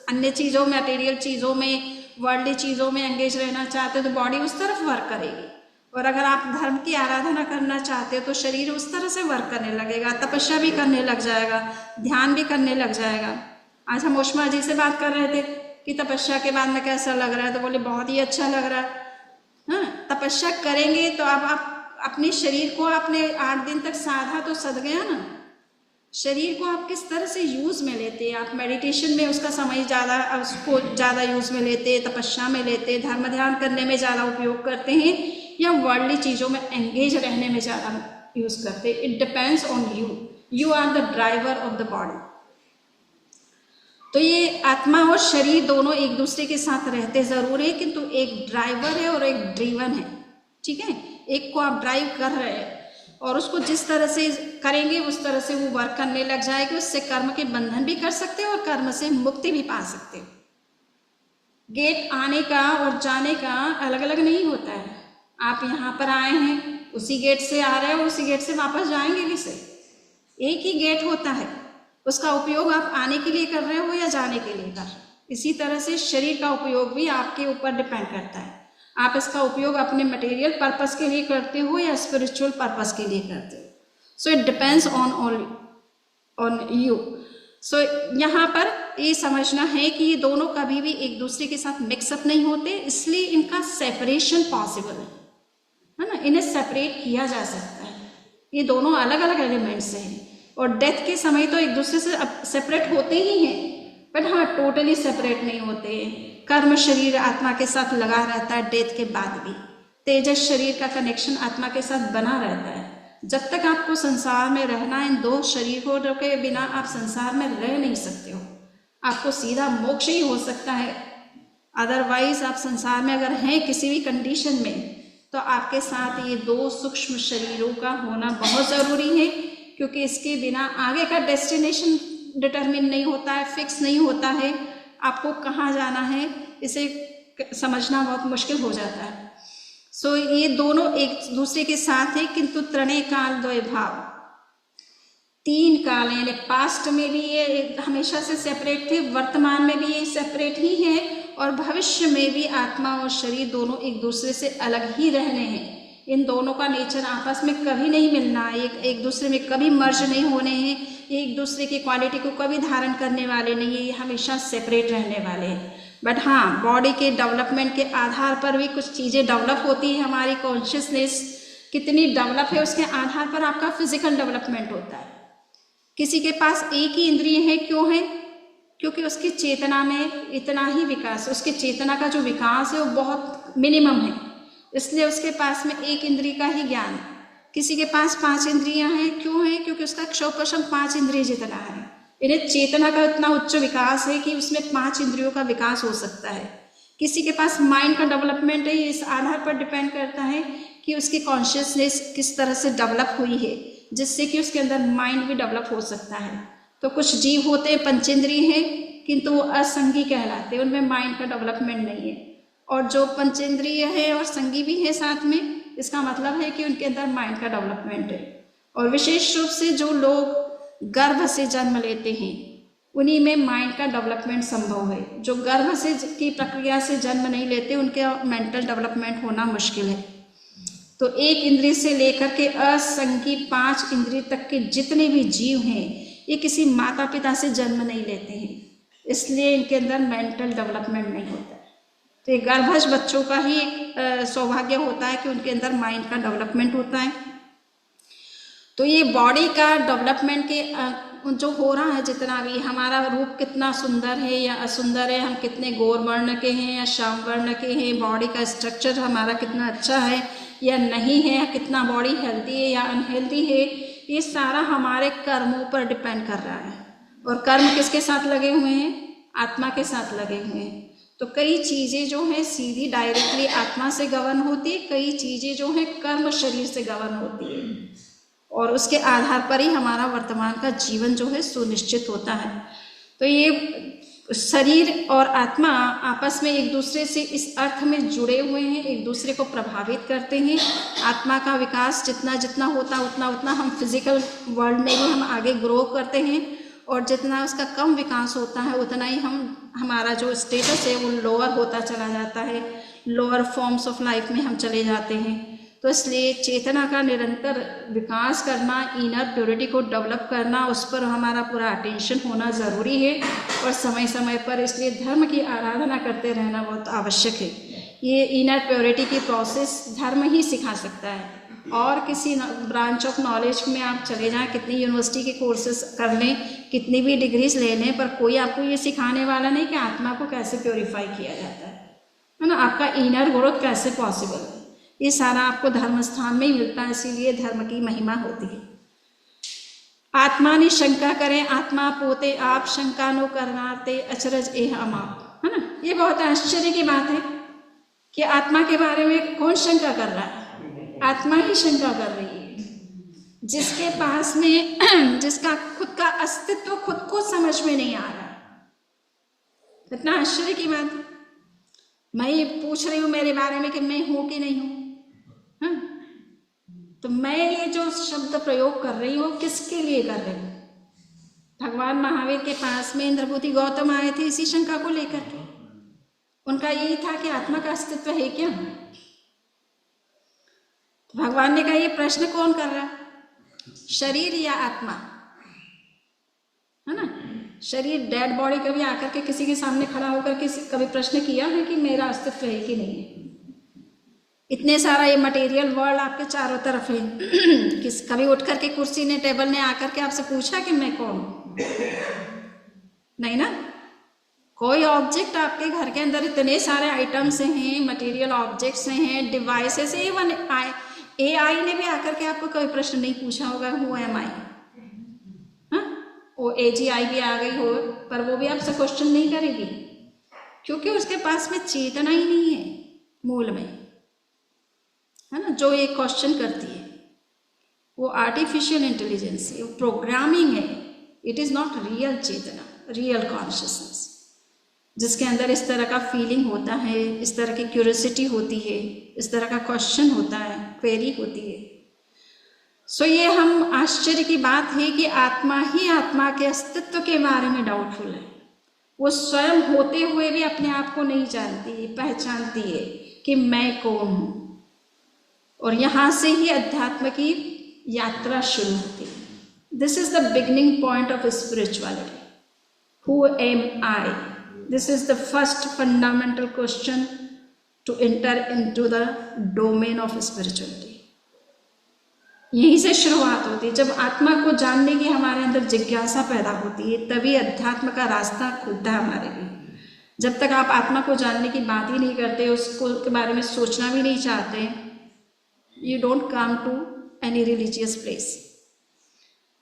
अन्य चीज़ों, मटेरियल चीज़ों में वर्ल्डली चीज़ों में एंगेज रहना चाहते हो तो बॉडी उस तरफ वर्क करेगी, और अगर आप धर्म की आराधना करना चाहते हो तो शरीर उस तरह से वर्क करने लगेगा, तपस्या भी करने लग जाएगा, ध्यान भी करने लग जाएगा। आज हम उष्मा जी से बात कर रहे थे कि तपस्या के बाद में कैसा लग रहा है, तो बोले बहुत ही अच्छा लग रहा है। हाँ, तपस्या करेंगे तो आप अपने शरीर को आपने 8 दिन तक साधा तो सद गया ना। शरीर को आप किस तरह से यूज़ में लेते हैं, आप मेडिटेशन में उसका समय ज़्यादा, उसको ज़्यादा यूज़ में लेते, तपस्या में लेते, धर्म ध्यान करने में ज़्यादा उपयोग करते हैं, या वर्ल्डली चीज़ों में एंगेज रहने में ज़्यादा यूज़ करते। It depends on you, you are the driver of the body. तो ये आत्मा और शरीर दोनों एक दूसरे के साथ रहते ज़रूर है, किंतु एक ड्राइवर है और एक ड्रीवन है, ठीक है। एक को आप ड्राइव कर रहे हैं और उसको जिस तरह से करेंगे उस तरह से वो वर्क करने लग जाएगी, उससे कर्म के बंधन भी कर सकते हो और कर्म से मुक्ति भी पा सकते हो। गेट आने का और जाने का अलग अलग नहीं होता है। आप यहाँ पर आए हैं, उसी गेट से आ रहे हो, उसी गेट से वापस जाएंगे भी से, एक ही गेट होता है, उसका उपयोग आप आने के लिए कर रहे हो या जाने के लिए कर रहे हो। इसी तरह से शरीर का उपयोग भी आपके ऊपर डिपेंड करता है, आप इसका उपयोग अपने मटेरियल पर्पस के लिए करते हो या स्पिरिचुअल पर्पस के लिए करते हो। So it depends on you. So यहाँ पर ये समझना है कि ये दोनों कभी भी एक दूसरे के साथ मिक्सअप नहीं होते, इसलिए इनका सेपरेशन पॉसिबल है ना, इन्हें सेपरेट किया जा सकता है। ये दोनों अलग अलग एलिमेंट्स हैं और डेथ के समय तो एक दूसरे से सेपरेट होते ही हैं, बट हाँ टोटली सेपरेट नहीं होते। कर्म शरीर आत्मा के साथ लगा रहता है डेथ के बाद भी, तेजस शरीर का कनेक्शन आत्मा के साथ बना रहता है। जब तक आपको संसार में रहना है, इन 2 शरीरों के बिना आप संसार में रह नहीं सकते हो। आपको सीधा मोक्ष ही हो सकता है, अदरवाइज आप संसार में अगर हैं किसी भी कंडीशन में, तो आपके साथ ये 2 सूक्ष्म शरीरों का होना बहुत ज़रूरी है, क्योंकि इसके बिना आगे का डेस्टिनेशन डिटरमिन नहीं होता है, फिक्स नहीं होता है। आपको कहाँ जाना है इसे समझना बहुत मुश्किल हो जाता है। सो ये दोनों एक दूसरे के साथ है, किंतु त्रणय काल द्वय भाव, 3 काल है, यानी पास्ट में भी ये हमेशा से सेपरेट थे, वर्तमान में भी ये सेपरेट ही है, और भविष्य में भी आत्मा और शरीर दोनों एक दूसरे से अलग ही रहने हैं। इन दोनों का नेचर आपस में कभी नहीं मिलना है, एक दूसरे में कभी मर्ज नहीं होने हैं, एक दूसरे की क्वालिटी को कभी धारण करने वाले नहीं है, ये हमेशा सेपरेट रहने वाले हैं। बट हाँ, बॉडी के डेवलपमेंट के आधार पर भी कुछ चीज़ें डेवलप होती है। हमारी कॉन्शियसनेस कितनी डेवलप है उसके आधार पर आपका फिजिकल डेवलपमेंट होता है। किसी के पास एक ही इंद्रिय है, क्यों है? क्योंकि उसकी चेतना में इतना ही विकास, उसकी चेतना का जो विकास है वो बहुत मिनिमम है, इसलिए उसके पास में एक इंद्रिय का ही ज्ञान है। किसी के पास 5 इंद्रियां हैं, क्यों है? क्योंकि उसका क्षोपशम 5 इंद्रिय जितना है। इन्हें चेतना का इतना उच्च विकास है कि उसमें 5 इंद्रियों का विकास हो सकता है। किसी के पास माइंड का डेवलपमेंट है, इस आधार पर डिपेंड करता है कि उसकी कॉन्शियसनेस किस तरह से डेवलप हुई है, जिससे कि उसके अंदर माइंड भी डेवलप हो सकता है। तो कुछ जीव होते हैं पंचेंद्रिय हैं, किंतु वो असंगी कहलाते हैं, उनमें माइंड का डेवलपमेंट नहीं है। और जो पंचेंद्रिय है और संगी भी है साथ में, इसका मतलब है कि उनके अंदर माइंड का डेवलपमेंट है। और विशेष रूप से जो लोग गर्भ से जन्म लेते हैं, उन्हीं में माइंड का डेवलपमेंट संभव है। जो गर्भ से की प्रक्रिया से जन्म नहीं लेते, उनके मेंटल डेवलपमेंट होना मुश्किल है। तो एक इंद्रिय से लेकर के असंगी 5 इंद्रिय तक के जितने भी जीव हैं, ये किसी माता पिता से जन्म नहीं लेते हैं, इसलिए इनके अंदर मेंटल डेवलपमेंट नहीं होता है। तो ये गर्भज बच्चों का ही एक सौभाग्य होता है कि उनके अंदर माइंड का डेवलपमेंट होता है। तो ये बॉडी का डेवलपमेंट के जो हो रहा है, जितना भी हमारा रूप कितना सुंदर है या असुंदर है, हम कितने गौर वर्ण के हैं या श्याम वर्ण के हैं, बॉडी का स्ट्रक्चर हमारा कितना अच्छा है या नहीं है, कितना बॉडी हेल्दी है या अनहेल्दी है, ये सारा हमारे कर्मों पर डिपेंड कर रहा है। और कर्म किसके साथ लगे हुए हैं? आत्मा के साथ लगे हुए हैं। तो कई चीज़ें जो हैं सीधी डायरेक्टली आत्मा से गवर्न होती है, कई चीज़ें जो हैं कर्म शरीर से गवर्न होती है, और उसके आधार पर ही हमारा वर्तमान का जीवन जो है सुनिश्चित होता है। तो ये शरीर और आत्मा आपस में एक दूसरे से इस अर्थ में जुड़े हुए हैं, एक दूसरे को प्रभावित करते हैं। आत्मा का विकास जितना जितना होता उतना उतना हम फिजिकल वर्ल्ड में भी हम आगे ग्रो करते हैं, और जितना उसका कम विकास होता है उतना ही हमारा जो स्टेटस है वो लोअर होता चला जाता है, लोअर फॉर्म्स ऑफ लाइफ में हम चले जाते हैं। तो इसलिए चेतना का निरंतर विकास करना, इनर प्योरिटी को डेवलप करना, उस पर हमारा पूरा अटेंशन होना ज़रूरी है और समय समय पर इसलिए धर्म की आराधना करते रहना बहुत आवश्यक है। ये इनर प्योरिटी की प्रोसेस धर्म ही सिखा सकता है। और किसी ब्रांच ऑफ नॉलेज में आप चले जाएं, कितनी यूनिवर्सिटी के कोर्सेज कर लें, कितनी भी डिग्रीज ले लें, पर कोई आपको ये सिखाने वाला नहीं कि आत्मा को कैसे प्योरीफाई किया जाता है ना, आपका इनर ग्रोथ कैसे पॉसिबल है। ये सारा आपको धर्म स्थान में ही मिलता है, इसीलिए धर्म की महिमा होती है। आत्मा ने शंका करें आत्मा पोते आप, शंका नो करनाते अचरज एह अमाप, है ना। ये बहुत आश्चर्य की बात है कि आत्मा के बारे में कौन शंका कर रहा है, आत्मा ही शंका कर रही है। जिसके पास में जिसका खुद का अस्तित्व खुद को समझ में नहीं आ रहा, कितना आश्चर्य की बात है। मैं ये पूछ रही हूँ मेरे बारे में कि मैं हूँ कि नहीं हूँ, हाँ? तो मैं ये जो शब्द प्रयोग कर रही हूँ किसके लिए कर रही हूँ? भगवान महावीर के पास में इंद्रभूति गौतम आए थे इसी शंका को लेकर के। उनका यही था कि आत्मा का अस्तित्व है क्या। तो भगवान ने कहा ये प्रश्न कौन कर रहा, शरीर या आत्मा, है ना। शरीर डेड बॉडी कभी आकर के किसी के सामने खड़ा होकर के कभी प्रश्न किया है कि मेरा अस्तित्व है कि नहीं है। इतने सारा ये मटेरियल वर्ल्ड आपके चारों तरफ है, कभी उठ करके कुर्सी ने टेबल ने आकर के आपसे पूछा कि मैं कौन हूं? नहीं ना। कोई ऑब्जेक्ट आपके घर के अंदर इतने सारे आइटम्स हैं, मटेरियल ऑब्जेक्ट्स हैं, डिवाइसेस हैं, इवन AI ने भी आकर के आपको कोई प्रश्न नहीं पूछा होगा हु एम आई। वो AGI भी आ गई हो पर वो भी आपसे क्वेश्चन नहीं करेगी, क्योंकि उसके पास में चेतना ही नहीं है मूल में, है ना। जो ये क्वेश्चन करती है वो आर्टिफिशियल इंटेलिजेंस है, वो प्रोग्रामिंग है। इट इज़ नॉट रियल चेतना, रियल कॉन्शियसनेस, जिसके अंदर इस तरह का फीलिंग होता है, इस तरह की क्यूरियोसिटी होती है, इस तरह का क्वेश्चन होता है, क्वेरी होती है। सो ये हम आश्चर्य की बात है कि आत्मा ही आत्मा के अस्तित्व के बारे में डाउटफुल है। वो स्वयं होते हुए भी अपने आप को नहीं जानती, पहचानती है कि मैं कौन हूँ। और यहाँ से ही अध्यात्म की यात्रा शुरू होती है। This is the beginning point of spirituality. Who am I? This is the first fundamental question to enter into the domain of spirituality. यहीं से शुरुआत होती है। जब आत्मा को जानने की हमारे अंदर जिज्ञासा पैदा होती है तभी अध्यात्म का रास्ता खुलता है हमारे लिए। जब तक आप आत्मा को जानने की बात ही नहीं करते, उसको के बारे में सोचना भी नहीं चाहते, you don't come to any religious place.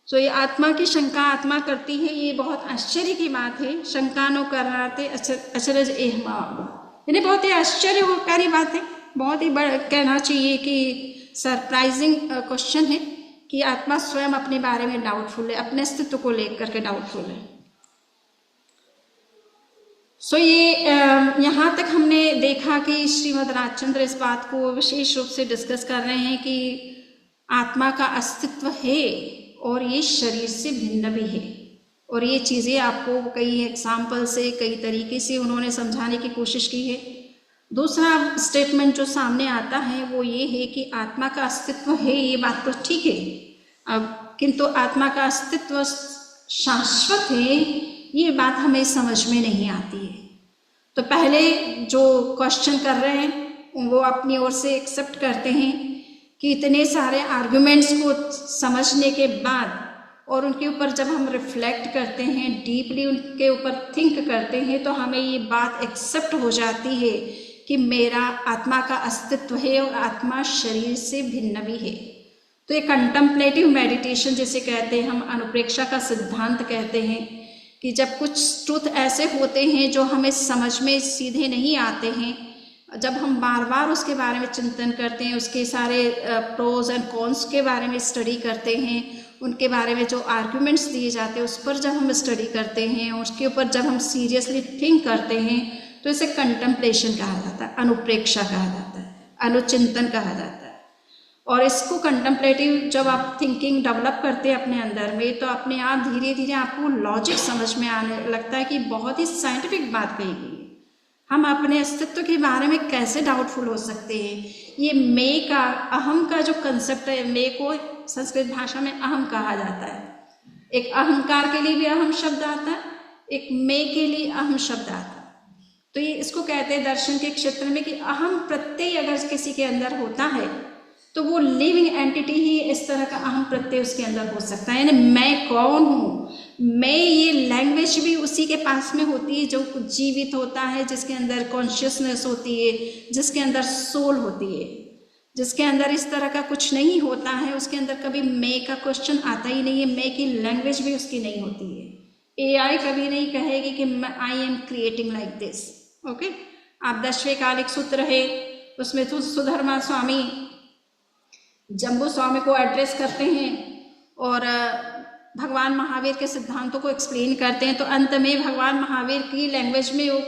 तो ये आत्मा की शंका आत्मा करती है, ये बहुत आश्चर्य की बात है। शंका नो कराते अचरज एहमा, यानी बहुत ही आश्चर्यकारी बात है, बहुत ही बड़ा कहना चाहिए कि सरप्राइजिंग क्वेश्चन है कि आत्मा स्वयं अपने बारे में डाउटफुल है, अपने अस्तित्व को लेकर के डाउटफुल है। सो ये यहाँ तक हमने देखा कि श्रीमद् राजचंद्र इस बात को विशेष रूप से डिस्कस कर रहे हैं कि आत्मा का अस्तित्व है और ये शरीर से भिन्न भी है। और ये चीज़ें आपको कई एग्जाम्पल से, कई तरीके से उन्होंने समझाने की कोशिश की है। दूसरा स्टेटमेंट जो सामने आता है वो ये है कि आत्मा का अस्तित्व है, ये बात तो ठीक है, अब किंतु आत्मा का अस्तित्व शाश्वत है, ये बात हमें समझ में नहीं आती है। तो पहले जो क्वेश्चन कर रहे हैं वो अपनी ओर से एक्सेप्ट करते हैं कि इतने सारे आर्गुमेंट्स को समझने के बाद और उनके ऊपर जब हम रिफ्लेक्ट करते हैं, डीपली उनके ऊपर थिंक करते हैं, तो हमें ये बात एक्सेप्ट हो जाती है कि मेरा आत्मा का अस्तित्व है और आत्मा शरीर से भिन्न भी है। तो ये कंटम्पलेटिव मेडिटेशन जिसे कहते हैं, हम अनुप्रेक्षा का सिद्धांत कहते हैं कि जब कुछ ट्रुथ ऐसे होते हैं जो हमें समझ में सीधे नहीं आते हैं, जब हम बार बार उसके बारे में चिंतन करते हैं, उसके सारे प्रोज एंड कॉन्स के बारे में स्टडी करते हैं, उनके बारे में जो आर्ग्यूमेंट्स दिए जाते हैं उस पर जब हम स्टडी करते हैं, उसके ऊपर जब हम सीरियसली थिंक करते हैं, तो इसे कंटम्पलेशन कहा जाता है, अनुप्रेक्षा कहा जाता है, अनुचिंतन कहा जाता है। और इसको कंटेम्पलेटिव जब आप थिंकिंग डेवलप करते हैं अपने अंदर में, तो अपने आप धीरे धीरे आपको लॉजिक समझ में आने लगता है कि बहुत ही साइंटिफिक बात कही गई है। हम अपने अस्तित्व के बारे में कैसे डाउटफुल हो सकते हैं। ये मैं का, अहम का जो कंसेप्ट है, मैं को संस्कृत भाषा में अहम कहा जाता है। एक अहंकार के लिए भी अहम शब्द आता है, एक मैं के लिए अहम शब्द आता है। तो ये इसको कहते हैं दर्शन के क्षेत्र में कि अहम प्रत्यय अगर किसी के अंदर होता है तो वो लिविंग एंटिटी ही इस तरह का अहम प्रत्यय उसके अंदर हो सकता है। यानी मैं कौन हूँ, मैं, ये लैंग्वेज भी उसी के पास में होती है जो जीवित होता है, जिसके अंदर कॉन्शियसनेस होती है, जिसके अंदर सोल होती है। जिसके अंदर इस तरह का कुछ नहीं होता है, उसके अंदर कभी मैं का क्वेश्चन आता ही नहीं है, मैं की लैंग्वेज भी उसकी नहीं होती है। एआई कभी नहीं कहेगी कि I am creating like this. Okay, आप 10वें कालिक सूत्र है उसमें तो सुधर्मा स्वामी जम्बू स्वामी को एड्रेस करते हैं और भगवान महावीर के सिद्धांतों को एक्सप्लेन करते हैं। तो अंत में भगवान महावीर की लैंग्वेज में, वो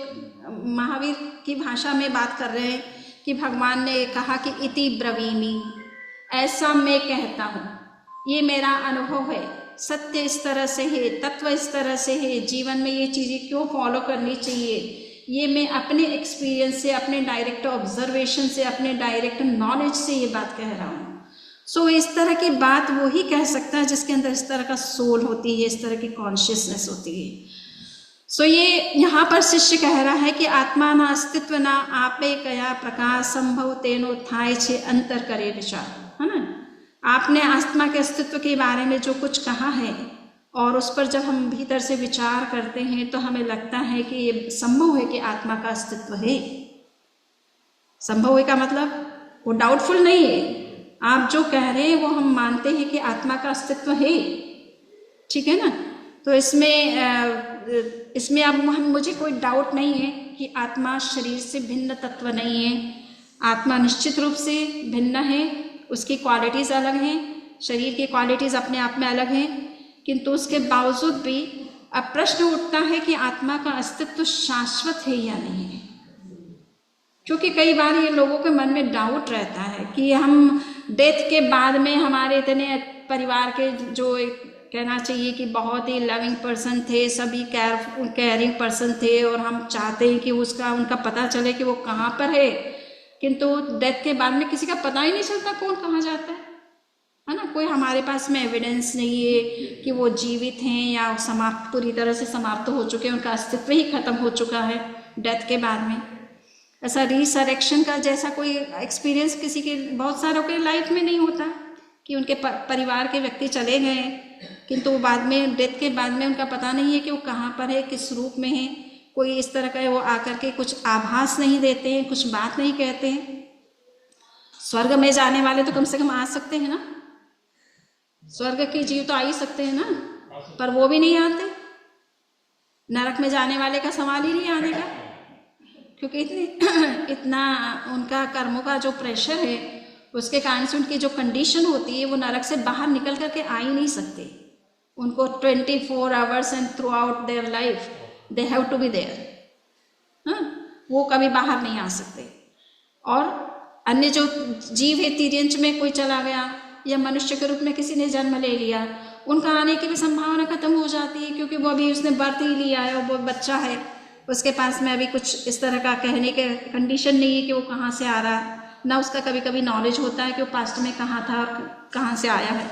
महावीर की भाषा में बात कर रहे हैं कि भगवान ने कहा कि इति ब्रवीमि, ऐसा मैं कहता हूँ, ये मेरा अनुभव है, सत्य इस तरह से है, तत्व इस तरह से है, जीवन में ये चीज़ें क्यों फॉलो करनी चाहिए, ये मैं अपने एक्सपीरियंस से, अपने डायरेक्ट ऑब्जर्वेशन से, अपने डायरेक्ट नॉलेज से ये बात कह रहा हूँ। सो इस तरह की बात वो ही कह सकता है जिसके अंदर इस तरह का सोल होती है, इस तरह की कॉन्शियसनेस होती है। सो ये यहाँ पर शिष्य कह रहा है कि आत्मा ना अस्तित्व ना आपे कया प्रकाश संभव तेनो थाय छे अंतर करे विचार, है ना। आपने आत्मा के अस्तित्व के बारे में जो कुछ कहा है और उस पर जब हम भीतर से विचार करते हैं तो हमें लगता है कि ये संभव है कि आत्मा का अस्तित्व है। संभव है का मतलब वो डाउटफुल नहीं है, आप जो कह रहे हैं वो हम मानते हैं कि आत्मा का अस्तित्व है, ठीक है ना। तो इसमें अब मुझे कोई डाउट नहीं है कि आत्मा शरीर से भिन्न तत्व नहीं है। आत्मा निश्चित रूप से भिन्न है, उसकी क्वालिटीज़ अलग हैं, शरीर की क्वालिटीज़ अपने आप में अलग हैं, किंतु उसके बावजूद भी अब प्रश्न उठता है कि आत्मा का अस्तित्व शाश्वत है या नहीं है। क्योंकि कई बार ये लोगों के मन में डाउट रहता है कि हम डेथ के बाद में, हमारे इतने परिवार के जो कहना चाहिए कि बहुत ही लविंग पर्सन थे, सभी केयरिंग पर्सन थे, और हम चाहते हैं कि उनका पता चले कि वो कहाँ पर है, किंतु डेथ के बाद में किसी का पता ही नहीं चलता कौन कहाँ जाता है ना। कोई हमारे पास में एविडेंस नहीं है कि वो जीवित हैं या समाप्त, पूरी तरह से समाप्त हो चुके हैं, उनका अस्तित्व ही खत्म हो चुका है डेथ के बाद में। ऐसा रिसरेक्शन का जैसा कोई एक्सपीरियंस किसी के, बहुत सारों के लाइफ में नहीं होता कि उनके परिवार के व्यक्ति चले गए किंतु वो बाद में, डेथ के बाद में उनका पता नहीं है कि वो कहाँ पर है, किस रूप में है। कोई इस तरह का है, वो आकर के कुछ आभास नहीं देते हैं, कुछ बात नहीं कहते हैं। स्वर्ग में जाने वाले तो कम से कम आ सकते हैं ना, स्वर्ग के जीव तो आ ही सकते हैं ना, पर वो भी नहीं आते। नरक में जाने वाले का सवाल ही नहीं आने का, क्योंकि इतना उनका कर्मों का जो प्रेशर है, उसके कारण से उनकी जो कंडीशन होती है, वो नरक से बाहर निकल करके आ ही नहीं सकते। उनको 24 hours and throughout their life they have to be there, वो कभी बाहर नहीं आ सकते। और अन्य जो जीव है, तिर्यंच में कोई चला गया या मनुष्य के रूप में किसी ने जन्म ले लिया, उनका आने की भी संभावना खत्म हो जाती है, क्योंकि वो अभी उसने बर्थ ही लिया है और वो बच्चा है, उसके पास में अभी कुछ इस तरह का कहने के कंडीशन नहीं है कि वो कहाँ से आ रहा है, ना उसका कभी कभी नॉलेज होता है कि वो पास्ट में कहाँ था और कहाँ से आया है।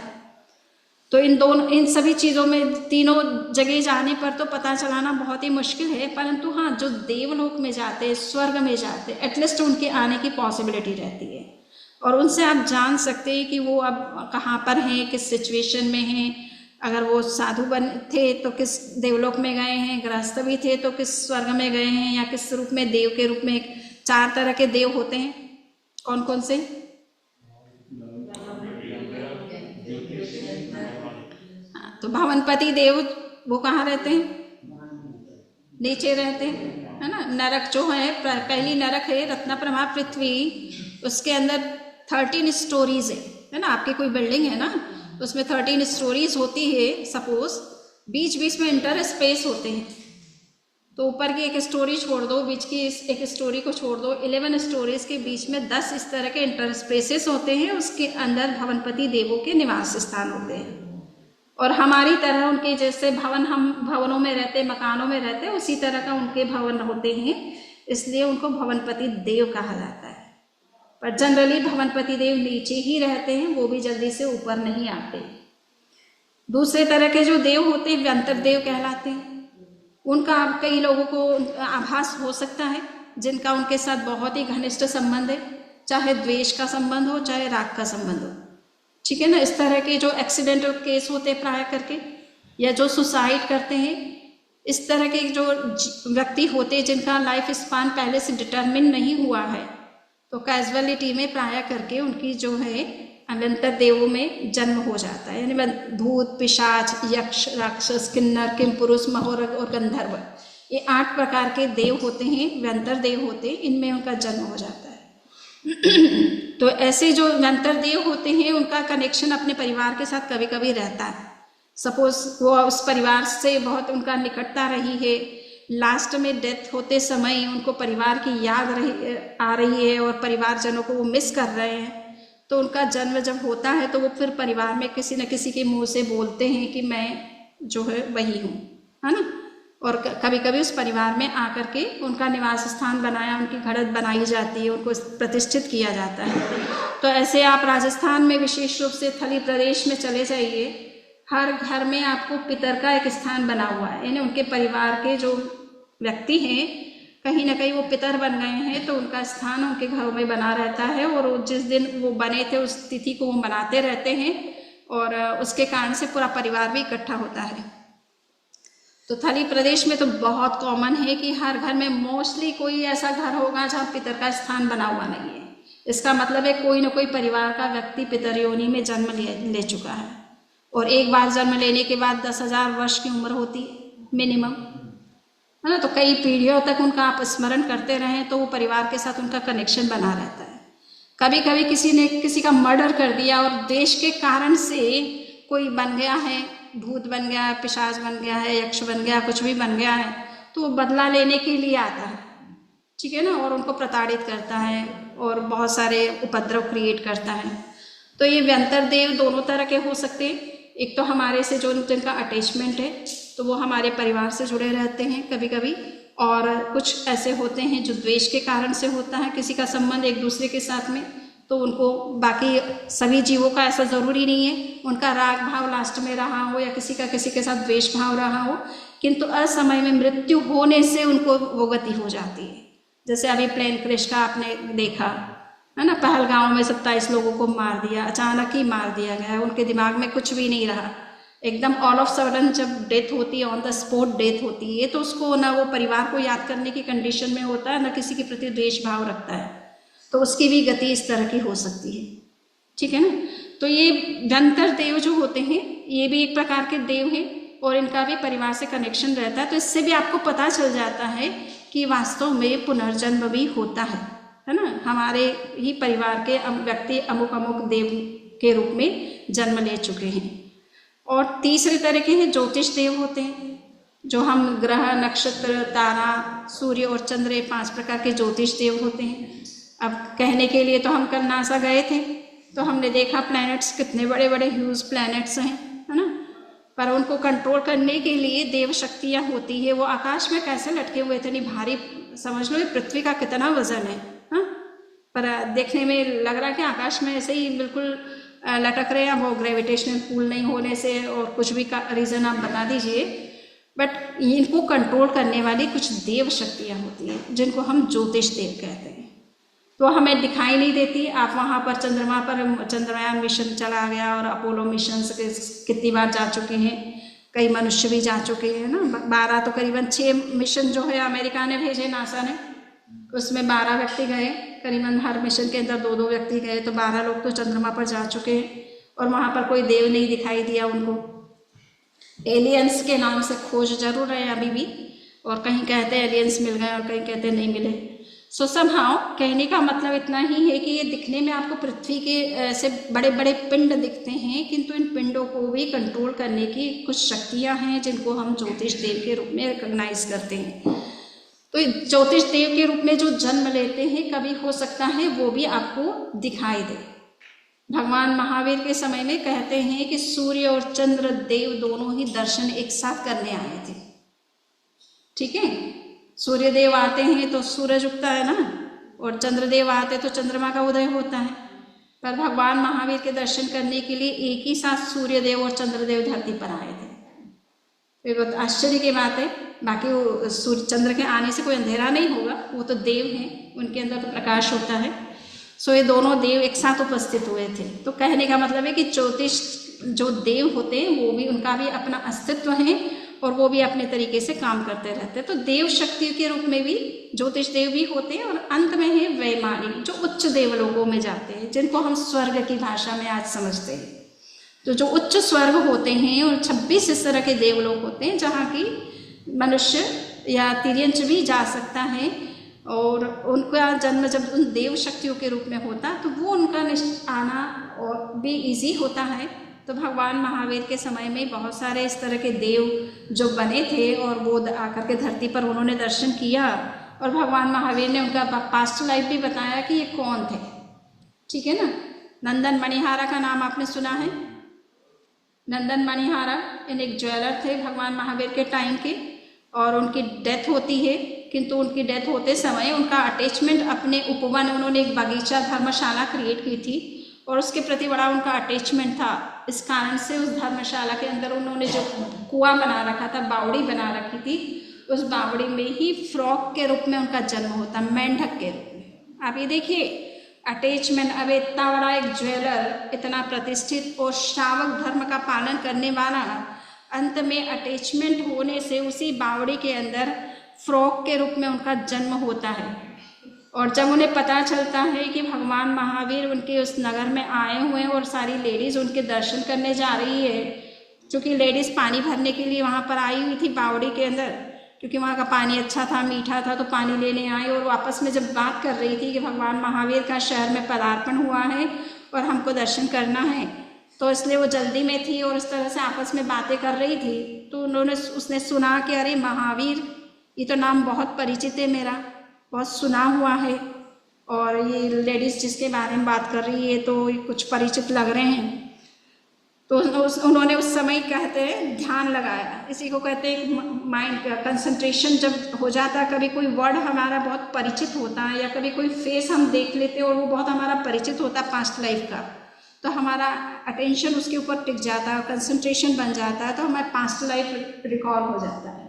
तो इन सभी चीज़ों में, तीनों जगह जाने पर तो पता चलाना बहुत ही मुश्किल है, परंतु हाँ, जो देवलोक में जाते, स्वर्ग में जाते, एटलीस्ट उनके आने की पॉसिबिलिटी रहती है, और उनसे आप जान सकते हैं कि वो अब कहाँ पर हैं, किस सिचुएशन में हैं। अगर वो साधु थे तो किस देवलोक में गए हैं, गृहस्थ भी थे तो किस स्वर्ग में गए हैं, या किस रूप में, देव के रूप में। 4 तरह के देव होते हैं, कौन कौन से? तो भवनपति देव, वो कहाँ रहते हैं? नीचे रहते हैं, है ना। नरक जो है, पहली नरक है रत्नप्रमा पृथ्वी, उसके अंदर 13 स्टोरीज है ना। आपकी कोई बिल्डिंग है ना, उसमें 13 स्टोरीज होती है सपोज, बीच बीच में इंटर स्पेस होते हैं, तो ऊपर की एक स्टोरी छोड़ दो, बीच की एक स्टोरी को छोड़ दो, 11 स्टोरीज के बीच में 10 इस तरह के इंटरस्पेसेस होते हैं, उसके अंदर भवनपति देवों के निवास स्थान होते हैं। और हमारी तरह उनके जैसे भवन, हम भवनों में रहते, मकानों में रहते, उसी तरह का उनके भवन होते हैं, इसलिए उनको भवनपति देव कहा जाता है। पर जनरली भवनपति देव नीचे ही रहते हैं, वो भी जल्दी से ऊपर नहीं आते। दूसरे तरह के जो देव होते हैं व्यंतर देव कहलाते हैं। उनका कई लोगों को आभास हो सकता है, जिनका उनके साथ बहुत ही घनिष्ठ संबंध है, चाहे द्वेष का संबंध हो चाहे राग का संबंध हो, ठीक है ना। इस तरह के जो एक्सीडेंटल केस होते हैं प्राय करके, या जो सुसाइड करते हैं, इस तरह के जो व्यक्ति होते हैं जिनका लाइफ स्पान पहले से डिटरमिन नहीं हुआ है, तो कैजुअलिटी में प्राय करके उनकी जो है अनंतर देवों में जन्म हो जाता है। यानी भूत, पिशाच, यक्ष, राक्षस, किन्नर, किमपुरुष, महोर और गंधर्व, ये 8 प्रकार के देव होते हैं, व्यंतर देव होते हैं, इनमें उनका जन्म हो जाता है। तो ऐसे जो व्यंतर देव होते हैं उनका कनेक्शन अपने परिवार के साथ कभी कभी रहता है। सपोज वो उस परिवार से बहुत उनका निकटता रही है, लास्ट में डेथ होते समय उनको परिवार की याद आ रही है और परिवारजनों को वो मिस कर रहे हैं, तो उनका जन्म जब होता है तो वो फिर परिवार में किसी न किसी के मुंह से बोलते हैं कि मैं जो है वही हूँ, है ना। और कभी कभी उस परिवार में आकर के उनका निवास स्थान बनाया, उनकी घड़त बनाई जाती है, उनको प्रतिष्ठित किया जाता है। तो ऐसे आप राजस्थान में विशेष रूप से थली प्रदेश में चले जाइए, हर घर में आपको पितर का एक स्थान बना हुआ है, यानी उनके परिवार के जो व्यक्ति हैं कहीं ना कहीं वो पितर बन गए हैं, तो उनका स्थान उनके घरों में बना रहता है, और जिस दिन वो बने थे उस तिथि को वो मनाते रहते हैं, और उसके कारण से पूरा परिवार भी इकट्ठा होता है। तो थली प्रदेश में तो बहुत कॉमन है कि हर घर में मोस्टली कोई ऐसा घर होगा जहाँ पितर का स्थान बना हुआ नहीं है। इसका मतलब है कोई ना कोई परिवार का व्यक्ति पितर योनि में जन्म ले चुका है, और एक बार जन्म लेने के बाद 10,000 वर्ष की उम्र होती है मिनिमम, है ना। तो कई पीढ़ियों तक उनका आप स्मरण करते रहें तो वो परिवार के साथ उनका कनेक्शन बना रहता है। कभी कभी किसी ने किसी का मर्डर कर दिया और देश के कारण से कोई बन गया है, भूत बन गया है, पिशाच बन गया है, यक्ष बन गया, कुछ भी बन गया है, तो वो बदला लेने के लिए आता है, ठीक है ना, और उनको प्रताड़ित करता है और बहुत सारे उपद्रव क्रिएट करता है। तो ये व्यंतर देव दोनों तरह के हो सकते हैं। एक तो हमारे से जो जिनका अटैचमेंट है तो वो हमारे परिवार से जुड़े रहते हैं कभी कभी, और कुछ ऐसे होते हैं जो द्वेष के कारण से होता है किसी का संबंध एक दूसरे के साथ में, तो उनको बाकी सभी जीवों का ऐसा ज़रूरी नहीं है उनका राग भाव लास्ट में रहा हो या किसी का किसी के साथ द्वेष भाव रहा हो, किंतु असमय में मृत्यु होने से उनको वो गति हो जाती है। जैसे अभी प्लेन क्रैश का आपने देखा है ना, पहलगांव में 27 लोगों को मार दिया, अचानक ही मार दिया गया, उनके दिमाग में कुछ भी नहीं रहा, एकदम ऑल ऑफ सडन जब डेथ होती है, ऑन द स्पॉट डेथ होती है, तो उसको ना वो परिवार को याद करने की कंडीशन में होता है, ना किसी के प्रति द्वेष भाव रखता है, तो उसकी भी गति इस तरह की हो सकती है, ठीक है ना। तो ये व्यंतर देव जो होते हैं ये भी एक प्रकार के देव हैं और इनका भी परिवार से कनेक्शन रहता है। तो इससे भी आपको पता चल जाता है कि वास्तव में पुनर्जन्म भी होता है ना। हमारे ही परिवार के व्यक्ति अमुक अमुक देव के रूप में जन्म ले चुके हैं। और तीसरे तरह के हैं ज्योतिष देव होते हैं, जो हम ग्रह, नक्षत्र, तारा, सूर्य और चंद्र, 5 प्रकार के ज्योतिष देव होते हैं। अब कहने के लिए तो हम कल नासा गए थे तो हमने देखा प्लैनेट्स कितने बड़े बड़े ह्यूज प्लैनेट्स हैं, है ना, पर उनको कंट्रोल करने के लिए देव शक्तियाँ होती है। वो आकाश में कैसे लटके हुए थे, नहीं भारी, समझ लो ये पृथ्वी का कितना वजन है, हाँ, पर देखने में लग रहा है कि आकाश में ऐसे ही बिल्कुल लटक रहे हैं। वो ग्रेविटेशनल पुल नहीं होने से और कुछ भी का रीज़न आप बता दीजिए, बट इनको कंट्रोल करने वाली कुछ देव शक्तियाँ होती हैं जिनको हम ज्योतिष देव कहते हैं। तो हमें दिखाई नहीं देती। आप वहाँ पर चंद्रमा पर चंद्रयान मिशन चला गया और अपोलो मिशन कितनी बार जा चुके हैं, कई मनुष्य भी जा चुके हैं ना, 12 तो करीबन 6 मिशन जो है अमेरिका ने भेजे, नासा ने, उसमें 12 व्यक्ति गए, करीबन हर मिशन के अंदर 2-2 व्यक्ति गए, तो 12 लोग तो चंद्रमा पर जा चुके हैं और वहाँ पर कोई देव नहीं दिखाई दिया उनको। एलियंस के नाम से खोज जरूर है अभी भी, और कहीं कहते हैं एलियंस मिल गए और कहीं कहते हैं नहीं मिले। सो समहाउ कहने का मतलब इतना ही है कि ये दिखने में आपको पृथ्वी के ऐसे बड़े बड़े पिंड दिखते हैं, किंतु इन पिंडों को भी कंट्रोल करने की कुछ शक्तियाँ हैं जिनको हम ज्योतिष देव के रूप में रिकॉग्नाइज करते हैं। तो ज्योतिष देव के रूप में जो जन्म लेते हैं, कभी हो सकता है वो भी आपको दिखाई दे। भगवान महावीर के समय में कहते हैं कि सूर्य और चंद्र देव दोनों ही दर्शन एक साथ करने आए थे। ठीक है, सूर्य देव आते हैं तो सूरज उगता है ना, और चंद्रदेव आते तो चंद्रमा का उदय होता है। पर भगवान महावीर के दर्शन करने के लिए एक ही साथ सूर्य देव और चंद्रदेव धरती पर आए थे। ये बहुत आश्चर्य की बात है। बाकी वो सूर्य चंद्र के आने से कोई अंधेरा नहीं होगा, वो तो देव हैं, उनके अंदर तो प्रकाश होता है। सो ये दोनों देव एक साथ उपस्थित हुए थे। तो कहने का मतलब है कि ज्योतिष जो देव होते हैं वो भी, उनका भी अपना अस्तित्व है और वो भी अपने तरीके से काम करते रहते हैं। तो देव शक्तियों के रूप में भी ज्योतिष देव भी होते हैं। और अंत में है वैमानिक, जो उच्च देवलोकों में जाते हैं, जिनको हम स्वर्ग की भाषा में आज समझते हैं। तो जो उच्च स्वर्ग होते हैं, और 26 इस तरह के देवलोक होते हैं जहाँ की मनुष्य या तिर्यंच भी जा सकता है। और उनका जन्म जब उन देव शक्तियों के रूप में होता तो वो उनका आना और भी इजी होता है। तो भगवान महावीर के समय में बहुत सारे इस तरह के देव जो बने थे, और वो आकर के धरती पर उन्होंने दर्शन किया, और भगवान महावीर ने उनका पास्ट लाइफ भी बताया कि ये कौन थे। ठीक है ना। नंदन मणिहारा का नाम आपने सुना है। नंदन मणिहारा एक ज्वेलर थे भगवान महावीर के टाइम के, और उनकी डेथ होती है। किंतु उनकी डेथ होते समय उनका अटैचमेंट अपने उपवन, उन्होंने एक बगीचा धर्मशाला क्रिएट की थी और उसके प्रति बड़ा उनका अटैचमेंट था। इस कारण से उस धर्मशाला के अंदर उन्होंने जो कुआं बना रखा था, बावड़ी बना रखी थी, उस बावड़ी में ही फ्रॉक के रूप में उनका जन्म होता, मेंढक के रूप में। आप ये देखिए अटैचमेंट। अब इतना बड़ा एक ज्वेलर, इतना प्रतिष्ठित और श्रावक धर्म का पालन करने वाला, अंत में अटैचमेंट होने से उसी बावड़ी के अंदर फ्रॉक के रूप में उनका जन्म होता है। और जब उन्हें पता चलता है कि भगवान महावीर उनके उस नगर में आए हुए हैं और सारी लेडीज़ उनके दर्शन करने जा रही है, क्योंकि लेडीज़ पानी भरने के लिए वहाँ पर आई हुई थी बावड़ी के अंदर, क्योंकि वहाँ का पानी अच्छा था, मीठा था, तो पानी लेने आई। और आपस में जब बात कर रही थी कि भगवान महावीर का शहर में पदार्पण हुआ है और हमको दर्शन करना है, तो इसलिए वो जल्दी में थी और इस तरह से आपस में बातें कर रही थी। तो उसने सुना कि अरे महावीर, ये तो नाम बहुत परिचित है मेरा, बहुत सुना हुआ है, और ये लेडीज़ जिसके बारे में बात कर रही है तो ये कुछ परिचित लग रहे हैं। तो उन्होंने उस समय कहते हैं ध्यान लगाया। इसी को कहते हैं माइंड का कंसंट्रेशन। जब हो जाता है, कभी कोई वर्ड हमारा बहुत परिचित होता है या कभी कोई फेस हम देख लेते हैं और वो बहुत हमारा परिचित होता है पास्ट लाइफ का, तो हमारा अटेंशन उसके ऊपर टिक जाता है, कंसंट्रेशन बन जाता है, तो हमारा पास्ट लाइफ रिकॉल हो जाता है।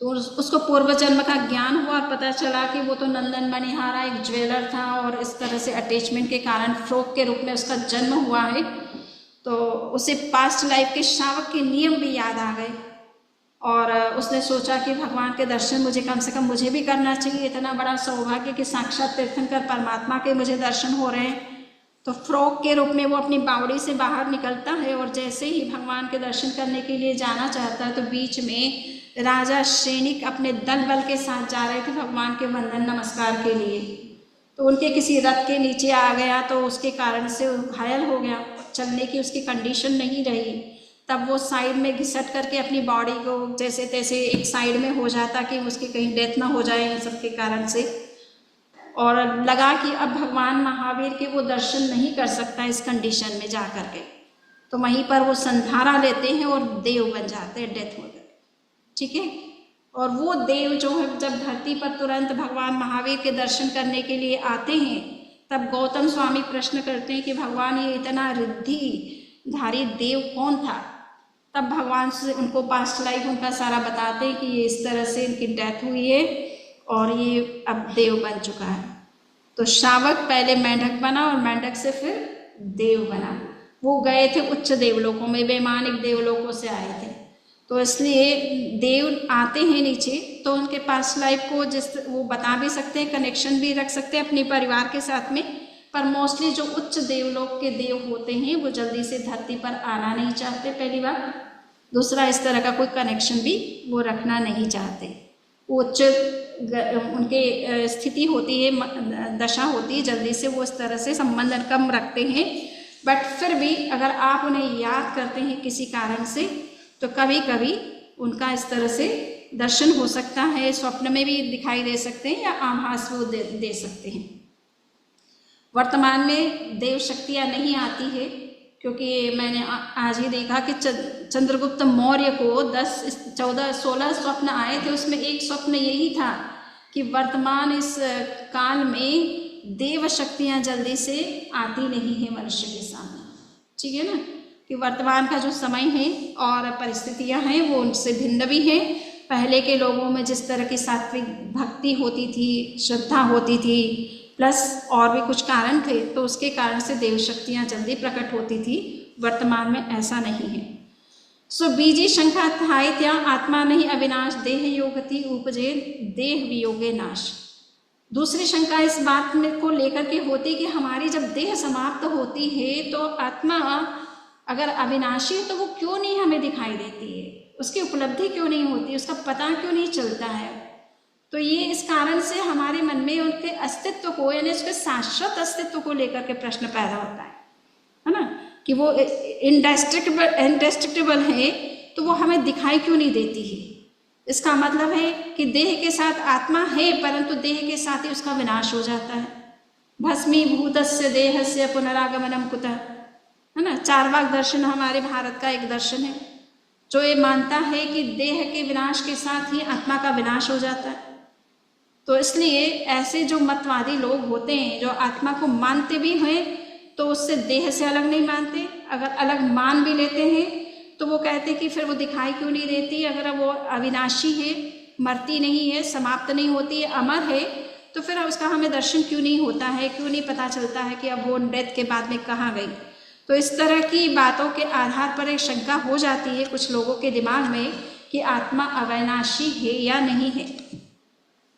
तो उसको पूर्व जन्म का ज्ञान हुआ और पता चला कि वो तो नंदन मणिहारा एक ज्वेलर था और इस तरह से अटैचमेंट के कारण फ्रॉक के रूप में उसका जन्म हुआ है। तो उसे पास्ट लाइफ के श्रावक के नियम भी याद आ गए और उसने सोचा कि भगवान के दर्शन मुझे कम से कम मुझे भी करना चाहिए। इतना बड़ा सौभाग्य कि साक्षात तीर्थंकर परमात्मा के मुझे दर्शन हो रहे हैं। तो फ्रॉक के रूप में वो अपनी बावड़ी से बाहर निकलता है और जैसे ही भगवान के दर्शन करने के लिए जाना चाहता है तो बीच में राजा श्रेणिक अपने दल बल के साथ जा रहे थे भगवान के वंदन नमस्कार के लिए। तो उनके किसी रथ के नीचे आ गया तो उसके कारण से घायल हो गया, चलने की उसकी कंडीशन नहीं रही। तब वो साइड में घिसट करके अपनी बॉडी को जैसे तैसे एक साइड में हो जाता कि उसकी कहीं डेथ ना हो जाए इन सब के कारण से, और लगा कि अब भगवान महावीर के वो दर्शन नहीं कर सकता इस कंडीशन में जा कर के। तो वहीं पर वो संधारा लेते हैं और देव बन जाते हैं डेथ होकर। ठीक है। और वो देव जो है जब धरती पर तुरंत भगवान महावीर के दर्शन करने के लिए आते हैं तब गौतम स्वामी प्रश्न करते हैं कि भगवान ये इतना रिद्धिधारी देव कौन था। तब भगवान से उनको पास्ट लाइफ उनका सारा बताते हैं कि ये इस तरह से इनकी डेथ हुई है और ये अब देव बन चुका है। तो श्रावक पहले मेंढक बना और मेंढक से फिर देव बना। वो गए थे उच्च देवलोकों में, वैमानिक देवलोकों से आए थे। तो इसलिए देव आते हैं नीचे तो उनके पास्ट लाइफ को वो बता भी सकते हैं, कनेक्शन भी रख सकते हैं अपने परिवार के साथ में। पर मोस्टली जो उच्च देवलोक के देव होते हैं वो जल्दी से धरती पर आना नहीं चाहते, पहली बात। दूसरा, इस तरह का कोई कनेक्शन भी वो रखना नहीं चाहते। उच्च उनके स्थिति होती है, दशा होती है, जल्दी से वो इस तरह से संबंध कम रखते हैं। बट फिर भी अगर आप उन्हें याद करते हैं किसी कारण से तो कभी कभी उनका इस तरह से दर्शन हो सकता है, स्वप्न में भी दिखाई दे सकते हैं या आभास वो दे सकते हैं। वर्तमान में देव शक्तियाँ नहीं आती है, क्योंकि मैंने आज ही देखा कि चंद्रगुप्त मौर्य को 10, 14, 16 स्वप्न आए थे। उसमें एक स्वप्न यही था कि वर्तमान इस काल में देव शक्तियाँ जल्दी से आती नहीं है मनुष्य के सामने। ठीक है ना, कि वर्तमान का जो समय है और परिस्थितियाँ हैं वो उनसे भिन्न भी हैं। पहले के लोगों में जिस तरह की सात्विक भक्ति होती थी, श्रद्धा होती थी, प्लस और भी कुछ कारण थे, तो उसके कारण से देव शक्तियाँ जल्दी प्रकट होती थी। वर्तमान में ऐसा नहीं है। सो बीजी शंका थायत्या आत्मा नहीं अविनाश देह योगति उपजे देह वियोगे नाश। दूसरी शंका इस बात में को लेकर के होती कि हमारी जब देह समाप्त होती है तो आत्मा अगर अविनाशी है तो वो क्यों नहीं हमें दिखाई देती है, उसकी उपलब्धि क्यों नहीं होती, उसका पता क्यों नहीं चलता है। तो ये इस कारण से हमारे मन में उनके अस्तित्व को, यानी उसके शाश्वत अस्तित्व को लेकर के प्रश्न पैदा होता है ना, कि वो इंडेस्ट्रक्टिबल है तो वो हमें दिखाई क्यों नहीं देती है। इसका मतलब है कि देह के साथ आत्मा है, परंतु देह के साथ ही उसका विनाश हो जाता है। भस्मीभूतस्य देहस्य पुनरागमनम कुतः, है ना। चार्वाक दर्शन हमारे भारत का एक दर्शन है जो ये मानता है कि देह के विनाश के साथ ही आत्मा का विनाश हो जाता है। तो इसलिए ऐसे जो मतवादी लोग होते हैं जो आत्मा को मानते भी हैं तो उससे देह से अलग नहीं मानते, अगर अलग मान भी लेते हैं तो वो कहते कि फिर वो दिखाई क्यों नहीं देती। अगर वो अविनाशी है, मरती नहीं है, समाप्त नहीं होती है, अमर है, तो फिर उसका हमें दर्शन क्यों नहीं होता है, क्यों नहीं पता चलता है कि अब वो डेथ के बाद में कहाँ गई। तो इस तरह की बातों के आधार पर एक शंका हो जाती है कुछ लोगों के दिमाग में कि आत्मा अविनाशी है या नहीं है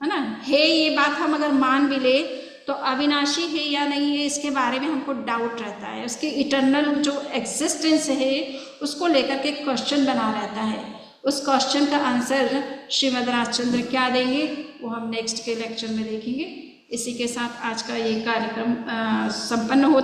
ना। है ये बात हम अगर मान भी ले तो अविनाशी है या नहीं है इसके बारे में हमको डाउट रहता है। उसके इटर्नल जो एग्जिस्टेंस है उसको लेकर के क्वेश्चन बना रहता है। उस क्वेश्चन का आंसर श्रीमद् राजचंद्र क्या देंगे वो हम नेक्स्ट के लेक्चर में देखेंगे। इसी के साथ आज का ये कार्यक्रम संपन्न होता है।